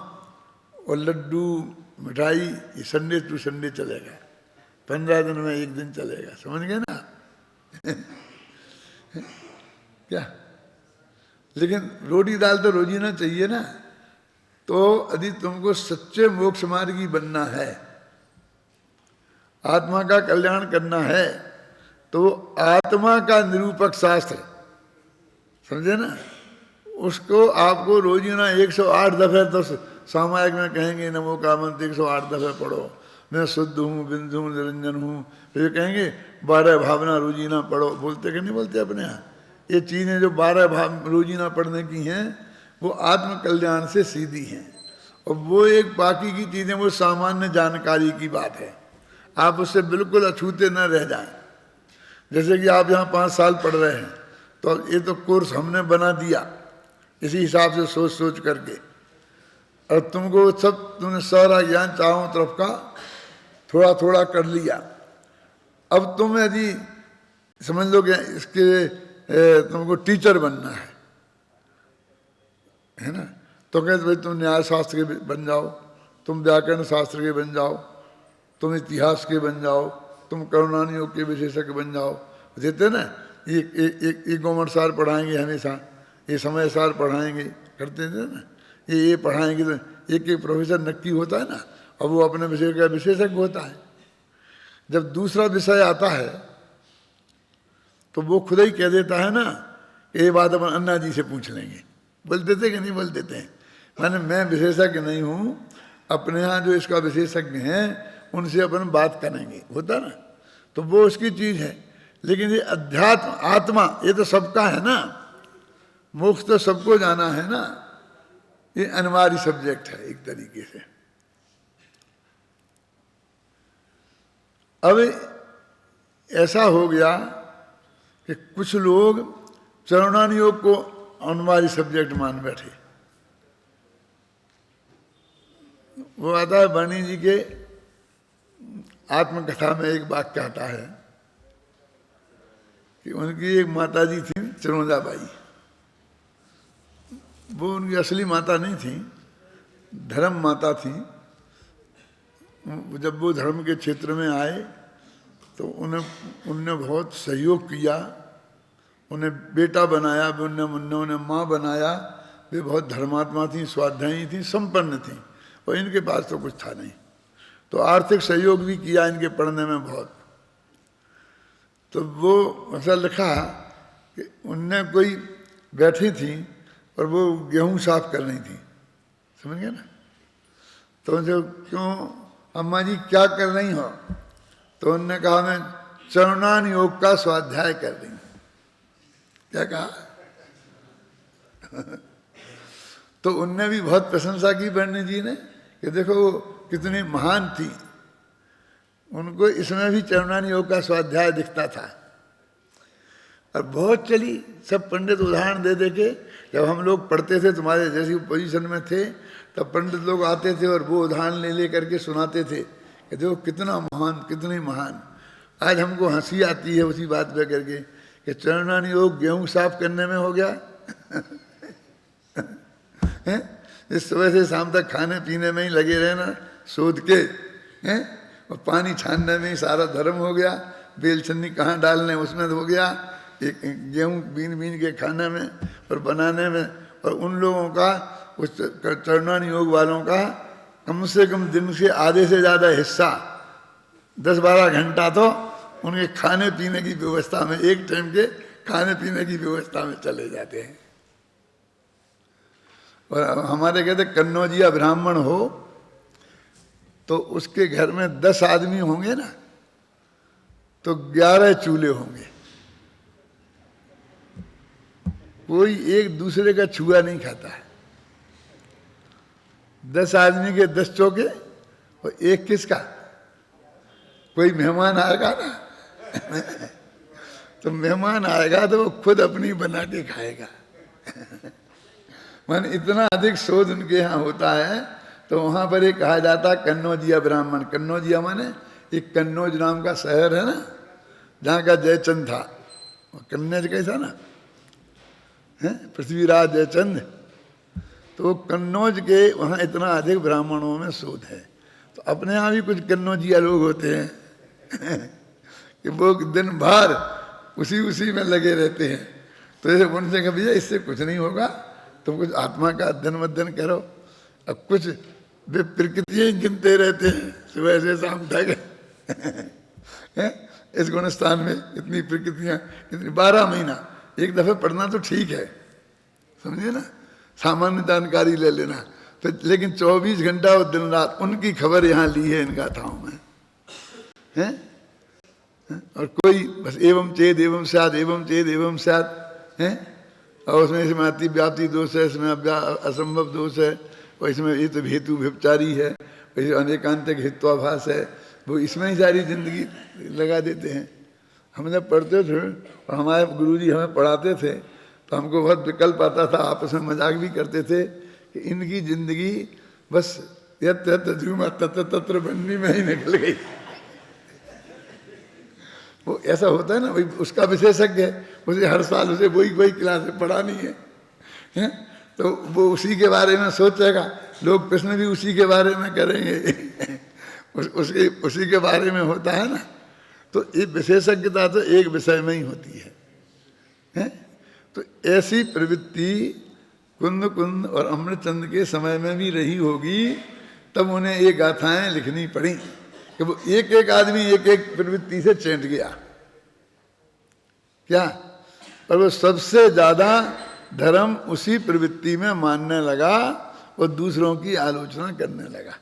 और लड्डू मिठाई ये संडे टू संडे चलेगा, 15 दिन में एक दिन चलेगा, समझ गए ना? क्या? लेकिन रोटी दाल तो रोजीना चाहिए ना। तो यदि तुमको सच्चे मोक्ष मार्गी बनना है, आत्मा का कल्याण करना है, तो आत्मा का निरूपक शास्त्र, समझे ना, उसको आपको रोजीना 108 दफे, तो सामायिक में कहेंगे नमो का मंत्र 108 दफे पढ़ो, मैं शुद्ध हूँ, बिंदु हूँ, निरंजन हूँ। फिर कहेंगे 12 भावना रोजीना पढ़ो, बोलते कि नहीं बोलते अपने यहाँ? ये चीज़ें जो 12 रोजीना पढ़ने की हैं वो आत्म कल्याण से सीधी हैं, और वो एक बाकी की चीज़ें वो सामान्य जानकारी की बात है, आप उससे बिल्कुल अछूते न रह जाएं। जैसे कि आप यहाँ 5 साल पढ़ रहे हैं, तो ये तो कोर्स हमने बना दिया इसी हिसाब से सोच सोच करके, और तुमको तुमने सारा ज्ञान चारों तरफ का थोड़ा थोड़ा कर लिया। अब तुम यदि समझ लो कि इसके तुमको टीचर बनना है ना, तो कहते भाई तुम न्याय शास्त्र के बन जाओ, तुम व्याकरण शास्त्र के बन जाओ, तुम इतिहास के बन जाओ, तुम करुणान योग के विशेषज्ञ बन जाओ। देते ना, ये गोमर सार पढ़ाएंगे हमेशा, ये समय सार पढ़ाएंगे, करते थे ना, ये पढ़ाएंगे। तो एक प्रोफेसर नक्की होता है ना, अब वो अपने विषय का विशेषज्ञ होता है। जब दूसरा विषय आता है तो वो खुद ही कह देता है ना, ये बात अपन अन्ना जी से पूछ लेंगे। बोल देते कि नहीं बोल देते हैं? माने मैं विशेषज्ञ नहीं हूँ, अपने यहाँ जो इसका विशेषज्ञ हैं उनसे अपन बात करेंगे, होता ना। तो वो उसकी चीज है। लेकिन ये अध्यात्म आत्मा ये तो सबका है ना, मोक्ष तो सबको जाना है ना, ये अनिवार्य सब्जेक्ट है एक तरीके से। अब ऐसा हो गया कि कुछ लोग चरणान योग को अनिवार्य सब्जेक्ट मान बैठे। वो आता है वाणी जी के आत्मकथा में एक वाक्य आता है कि उनकी एक माता जी थी चरोजा बाई। वो उनकी असली माता नहीं थी, धर्म माता थी। जब वो धर्म के क्षेत्र में आए तो उन्हें बहुत सहयोग किया, उन्हें बेटा बनाया, उन्हें माँ बनाया। वे बहुत धर्मात्मा थी, स्वाध्यायी थी, संपन्न थी, और इनके पास तो कुछ था नहीं। तो आर्थिक सहयोग भी किया इनके पढ़ने में बहुत। तो वो ऐसा लिखा कि उनने कोई बैठी थी और वो गेहूं साफ कर रही थी, समझ गए ना। तो उनसे क्यों अम्मा जी क्या कर रही हो? तो उन्होंने कहा मैं चरणान योग का स्वाध्याय कर रही हूँ। क्या कहा? तो उनने भी बहुत प्रशंसा की बहनी जी ने कि देखो कितनी महान थी, उनको इसमें भी चरणान योग का स्वाध्याय दिखता था। और बहुत चली, सब पंडित उदाहरण दे दे के, जब हम लोग पढ़ते थे तुम्हारे जैसी पोजीशन में थे तब पंडित लोग आते थे और वो उदाहरण ले ले करके सुनाते थे कि देखो कितना महान, कितनी महान। आज हमको हंसी आती है उसी बात पे करके कि चरणान योग गेहूं साफ करने में हो गया। इस सुबह से शाम तक खाने पीने में ही लगे रहना, शोध के हैं, और पानी छानने में ही सारा धर्म हो गया। बेलछन्नी कहाँ डालने उसमें हो गया, एक गेहूं बीन बीन के खाने में और बनाने में। और उन लोगों का, उस चरणान योग वालों का कम से कम दिन से आधे से ज़्यादा हिस्सा 10-12 घंटा तो उनके खाने पीने की व्यवस्था में, एक टाइम के खाने पीने की व्यवस्था में चले जाते हैं। और हमारे कहते कन्नौजिया ब्राह्मण हो तो उसके घर में 10 आदमी होंगे ना तो 11 चूल्हे होंगे। कोई एक दूसरे का छुआ नहीं खाता है। 10 आदमी के 10 चौके, और एक किसका? कोई मेहमान आएगा ना तो मेहमान आएगा तो वो खुद अपनी बना के खाएगा। मान इतना अधिक शोध उनके यहाँ होता है। तो वहां पर एक कहा जाता कन्नौजिया ब्राह्मण। कन्नौजिया माने एक कन्नौज नाम का शहर है ना, जहाँ का जयचंद था। कन्नौज कैसा ना है, पृथ्वीराज जयचंद। तो कन्नौज के वहाँ इतना अधिक ब्राह्मणों में शोध है। तो अपने यहाँ भी कुछ कन्नौजिया लोग होते हैं कि वो दिन भर उसी में लगे रहते हैं। तो जैसे उनसे कहा भैया इससे कुछ नहीं होगा, तुम कुछ आत्मा का अध्ययन वध्यन करो। अब कुछ वे प्रकृतियाँ गिनते रहते हैं सुबह से शाम तक। इस गुणस्थान में इतनी प्रकृतियाँ, इतनी 12 महीना एक दफे पढ़ना तो ठीक है, समझिए ना, सामान्य जानकारी ले लेना। तो लेकिन 24 घंटा और दिन रात उनकी खबर यहाँ ली है इन गाथाओं में, हैं? और कोई बस एवं चेद एवं स्याद, एवं चेद एवं स्याद, हैं? और उसमें इसमें अति व्याप्ति दोष है, इसमें असंभव दोष है, और इसमें ये तो हेतु व्यभिचारी है, इसमें अनेकांतिक हित्वाभास है। वो इसमें ही सारी जिंदगी लगा देते हैं। हम जब पढ़ते थे और हमारे गुरुजी हमें पढ़ाते थे तो हमको बहुत विकल्प आता था, आपस में मजाक भी करते थे कि इनकी जिंदगी बस यत्र तत्र तत्र बनने में ही निकल गई। वो ऐसा होता है ना, भाई उसका विशेषज्ञ है, उसे हर साल उसे वही क्लास में पढ़ानी है, तो वो उसी के बारे में सोचेगा। लोग प्रश्न भी उसी के बारे में करेंगे। उसी के बारे में होता है ना। तो ये विशेषज्ञता तो एक विषय में ही होती है? तो ऐसी प्रवृत्ति कुंद और अमृतचंद के समय में भी रही होगी, तब उन्हें ये गाथाएं लिखनी पड़ी कि वो एक एक आदमी एक एक प्रवृत्ति से चेंट गया क्या, पर वो सबसे ज्यादा धर्म उसी प्रवृत्ति में मानने लगा, वो दूसरों की आलोचना करने लगा,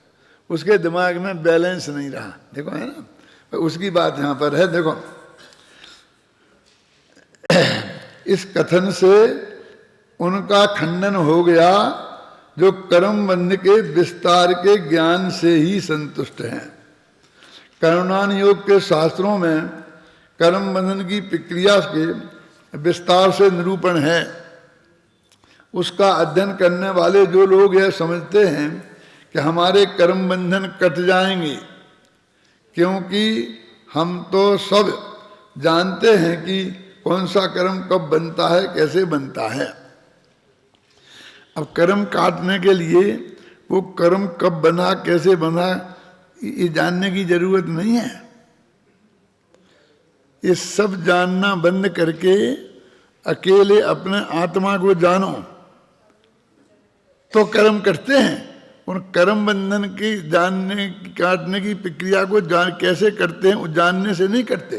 उसके दिमाग में बैलेंस नहीं रहा। देखो है ना, उसकी बात यहां पर है। देखो इस कथन से उनका खंडन हो गया जो कर्म बंध के विस्तार के ज्ञान से ही संतुष्ट हैं। कर्मणान योग के शास्त्रों में कर्म बंधन की प्रक्रिया के विस्तार से निरूपण है। उसका अध्ययन करने वाले जो लोग यह समझते हैं कि हमारे कर्म बंधन कट जाएंगे, क्योंकि हम तो सब जानते हैं कि कौन सा कर्म कब बनता है, कैसे बनता है। अब कर्म काटने के लिए वो कर्म कब बना, कैसे बना, ये जानने की जरूरत नहीं है। ये सब जानना बंद करके अकेले अपने आत्मा को जानो तो कर्म करते हैं। उन कर्म बंधन की जानने काटने की प्रक्रिया को कैसे करते हैं, वो जानने से नहीं करते।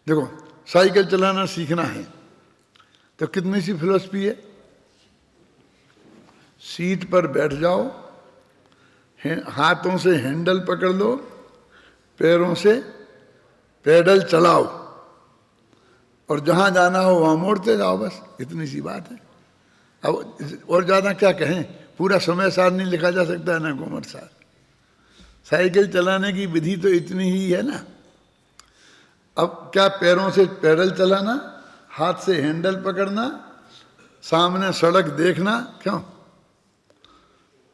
देखो साइकिल चलाना सीखना है तो कितनी सी फिलॉसफी है, सीट पर बैठ जाओ, हाथों से हैंडल पकड़ लो, पैरों से पैडल चलाओ और जहां जाना हो वहां मोड़ते जाओ, बस इतनी सी बात है। अब और ज्यादा क्या कहें, पूरा समय सार नहीं लिखा जा सकता है ना घूमर सार। साइकिल चलाने की विधि तो इतनी ही है ना। अब क्या पैरों से पैडल चलाना, हाथ से हैंडल पकड़ना, सामने सड़क देखना, क्यों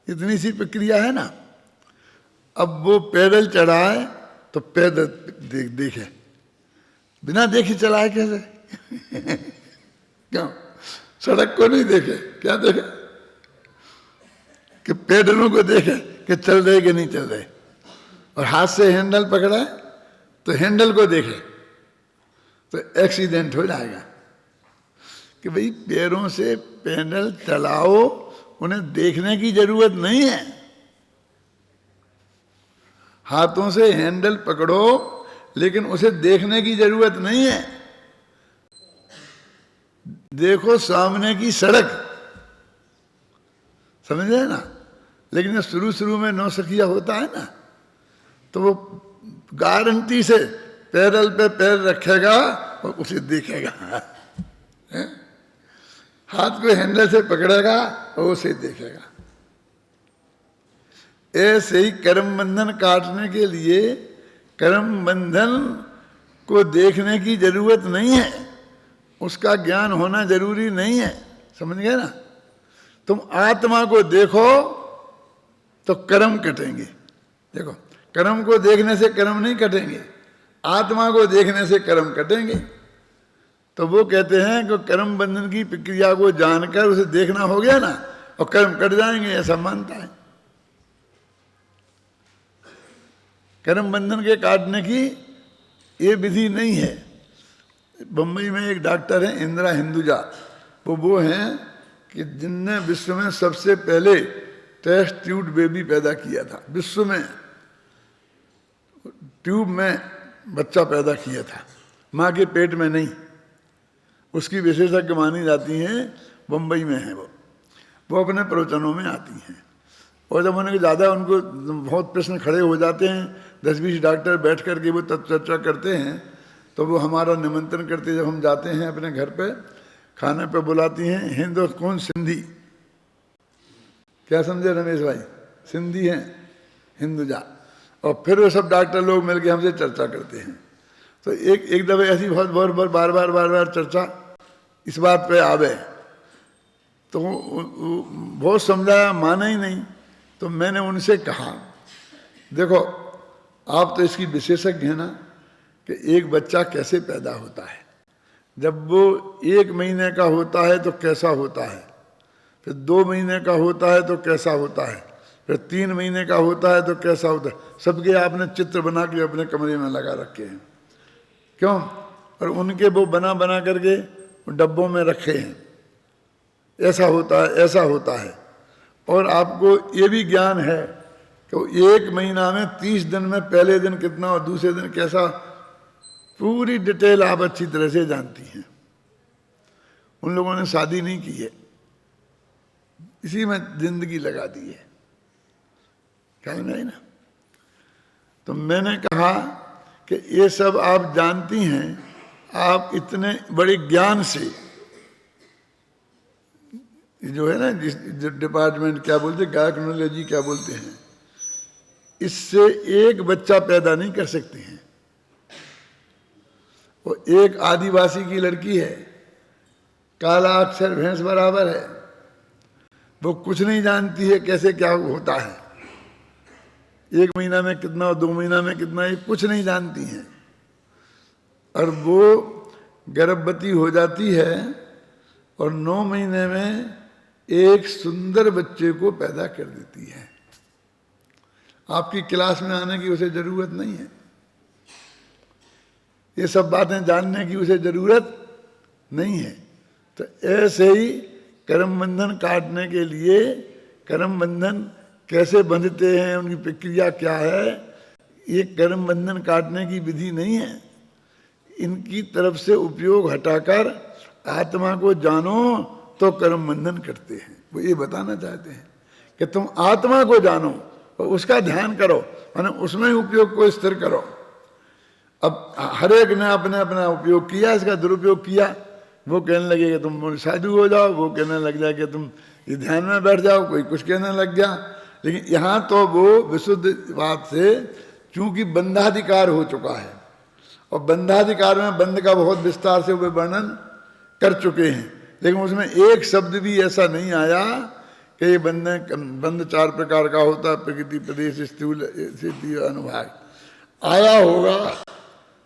इतनी सी प्रक्रिया है ना। अब वो पैडल चढ़ाए तो पैदल देखे, बिना देखे चलाए कैसे क्यों, सड़क को नहीं देखे, क्या देखे कि पैडलों को देखे कि चल रहे कि नहीं चल रहे, और हाथ से हैंडल पकड़ा है तो हैंडल को देखे तो एक्सीडेंट हो जाएगा। कि भाई पैरों से पैडल चलाओ, उन्हें देखने की जरूरत नहीं है। हाथों से हैंडल पकड़ो लेकिन उसे देखने की जरूरत नहीं है। देखो सामने की सड़क, समझ रहे ना। लेकिन शुरू शुरू में नौसिखिया होता है ना, तो वो गारंटी से पैडल पे पैर रखेगा और उसे देखेगा, हाथ को हैंडल से पकड़ेगा और उसे देखेगा। ऐसे ही कर्म बंधन काटने के लिए कर्म बंधन को देखने की जरूरत नहीं है, उसका ज्ञान होना जरूरी नहीं है, समझ गए ना। तुम आत्मा को देखो तो कर्म कटेंगे। देखो कर्म को देखने से कर्म नहीं कटेंगे, आत्मा को देखने से कर्म कटेंगे। तो वो कहते हैं कि कर्म बंधन की प्रक्रिया को जानकर उसे देखना हो गया ना, और कर्म कट जाएंगे, ऐसा मानता है। कर्म बंधन के काटने की ये विधि नहीं है। बम्बई में एक डॉक्टर है इंदिरा हिंदुजा, वो हैं कि जिनने विश्व में सबसे पहले टेस्ट ट्यूब बेबी पैदा किया था। विश्व में ट्यूब में बच्चा पैदा किया था, माँ के पेट में नहीं। उसकी विशेषज्ञ मानी जाती हैं, बम्बई में है वो अपने प्रवचनों में आती हैं। और जब उन्हें ज़्यादा उनको बहुत प्रश्न खड़े हो जाते हैं, 10-20 डॉक्टर बैठ कर के वो चर्चा करते हैं, तो वो हमारा निमंत्रण करते, जब हम जाते हैं अपने घर पे खाने पे बुलाती हैं। हिंदू कौन, सिंधी, क्या समझे रमेश भाई, सिंधी हैं हिंदुजा। और फिर वो सब डॉक्टर लोग मिलके हमसे चर्चा करते हैं। तो एक दफे ऐसी बहुत बार बार चर्चा इस बात पे आवे, तो बहुत समझाया, माना ही नहीं। तो मैंने उनसे कहा, देखो आप तो इसकी विशेषज्ञ हैं ना, कि एक बच्चा कैसे पैदा होता है। जब वो 1 महीने का होता है तो कैसा होता है, फिर 2 महीने का होता है तो कैसा होता है, फिर 3 महीने का होता है तो कैसा होता है। सबके आपने चित्र बना के अपने कमरे में लगा रखे हैं, क्यों, और उनके वो बना करके डब्बों में रखे हैं। ऐसा होता है, ऐसा होता है। और आपको ये भी ज्ञान है कि एक महीना में 30 दिन में पहले दिन कितना और दूसरे दिन कैसा, पूरी डिटेल आप अच्छी तरह से जानती हैं। उन लोगों ने शादी नहीं की है, इसी में जिंदगी लगा दी है, कहीं नहीं ना। तो मैंने कहा कि ये सब आप जानती हैं, आप इतने बड़े ज्ञान से, जो है ना जिस जो डिपार्टमेंट क्या बोलते हैं, गायकोनोलॉजी क्या बोलते हैं, इससे एक बच्चा पैदा नहीं कर सकती हैं। वो एक आदिवासी की लड़की है, काला अक्षर भैंस बराबर है, वो कुछ नहीं जानती है कैसे क्या होता है, 1 महीना में कितना और 2 महीना में कितना, ये कुछ नहीं जानती हैं। और वो गर्भवती हो जाती है और 9 महीने में एक सुंदर बच्चे को पैदा कर देती है। आपकी क्लास में आने की उसे जरूरत नहीं है, ये सब बातें जानने की उसे जरूरत नहीं है। तो ऐसे ही कर्म बंधन काटने के लिए, कर्म बंधन कैसे बंधते हैं, उनकी प्रक्रिया क्या है, ये कर्म बंधन काटने की विधि नहीं है। इनकी तरफ से उपयोग हटाकर आत्मा को जानो तो कर्म बंधन करते हैं। वो ये बताना चाहते हैं कि तुम आत्मा को जानो और उसका ध्यान करो, माने उसमें उपयोग को स्थिर करो। अब हर एक ने अपने अपना उपयोग किया, इसका दुरुपयोग किया। वो कहने लगे कि तुम साधु हो जाओ, वो कहने लग जाए कि तुम ये ध्यान में बैठ जाओ, कोई कुछ कहने लग गया। लेकिन यहाँ तो वो विशुद्ध बात से, चूंकि बंधाधिकार हो चुका है और बंधाधिकार में बंध का बहुत विस्तार से वे वर्णन कर चुके हैं, लेकिन उसमें एक शब्द भी ऐसा नहीं आया कि ये बंध 4 प्रकार का होता है, प्रकृति, प्रदेश, स्थूल, स्थिति, अनुभाग। आया होगा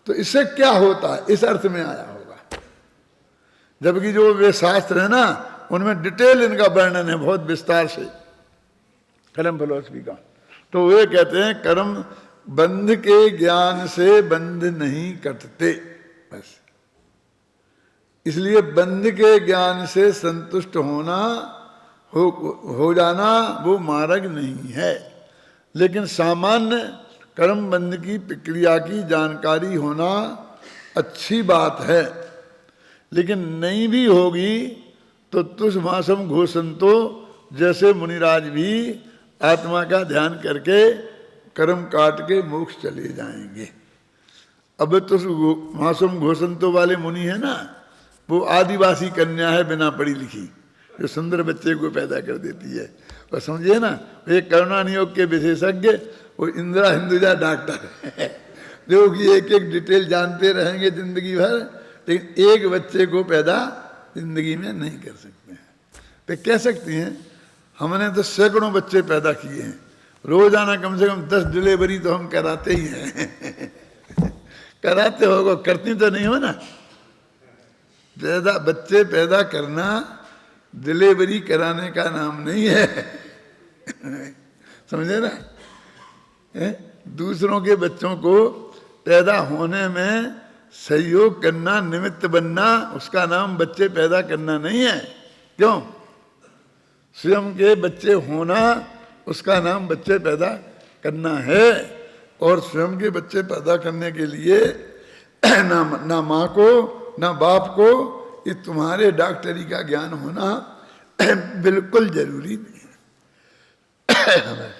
तो इससे क्या होता है, इस अर्थ में आया होगा। जबकि जो वे शास्त्र है ना, उनमें डिटेल इनका वर्णन है बहुत विस्तार से, कर्म फिलॉसफी का। तो वे कहते हैं कर्म बंध के ज्ञान से बंध नहीं कटते, बस। इसलिए बंध के ज्ञान से संतुष्ट होना, हो जाना वो मार्ग नहीं है। लेकिन सामान्य कर्म बंध की प्रक्रिया की जानकारी होना अच्छी बात है, लेकिन नहीं भी होगी तो तुष मासम घोषंतो, जैसे मुनिराज भी आत्मा का ध्यान करके कर्म काट के मोक्ष चले जाएंगे। अब तुष मासम घोषंतो वाले मुनि है ना, वो आदिवासी कन्या है बिना पढ़ी लिखी, जो सुंदर बच्चे को पैदा कर देती है। और समझिए ना, एक करुणा नियोग के विशेषज्ञ, वो इंदिरा हिंदुजा डॉक्टर है, जो कि एक एक डिटेल जानते रहेंगे जिंदगी भर, लेकिन एक बच्चे को पैदा जिंदगी में नहीं कर सकते हैं। तो कह सकती हैं हमने तो सैकड़ों बच्चे पैदा किए हैं, रोजाना कम से कम 10 डिलीवरी तो हम कराते ही हैं। कराते होगा, करती तो नहीं हो ना। बच्चे पैदा करना डिलीवरी कराने का नाम नहीं है। समझे ना, दूसरों के बच्चों को पैदा होने में सहयोग करना, निमित्त बनना, उसका नाम बच्चे पैदा करना नहीं है। क्यों? स्वयं के बच्चे होना, उसका नाम बच्चे पैदा करना है। और स्वयं के बच्चे पैदा करने के लिए ना माँ को ना बाप को ये तुम्हारे डॉक्टरी का ज्ञान होना बिल्कुल जरूरी नहीं है।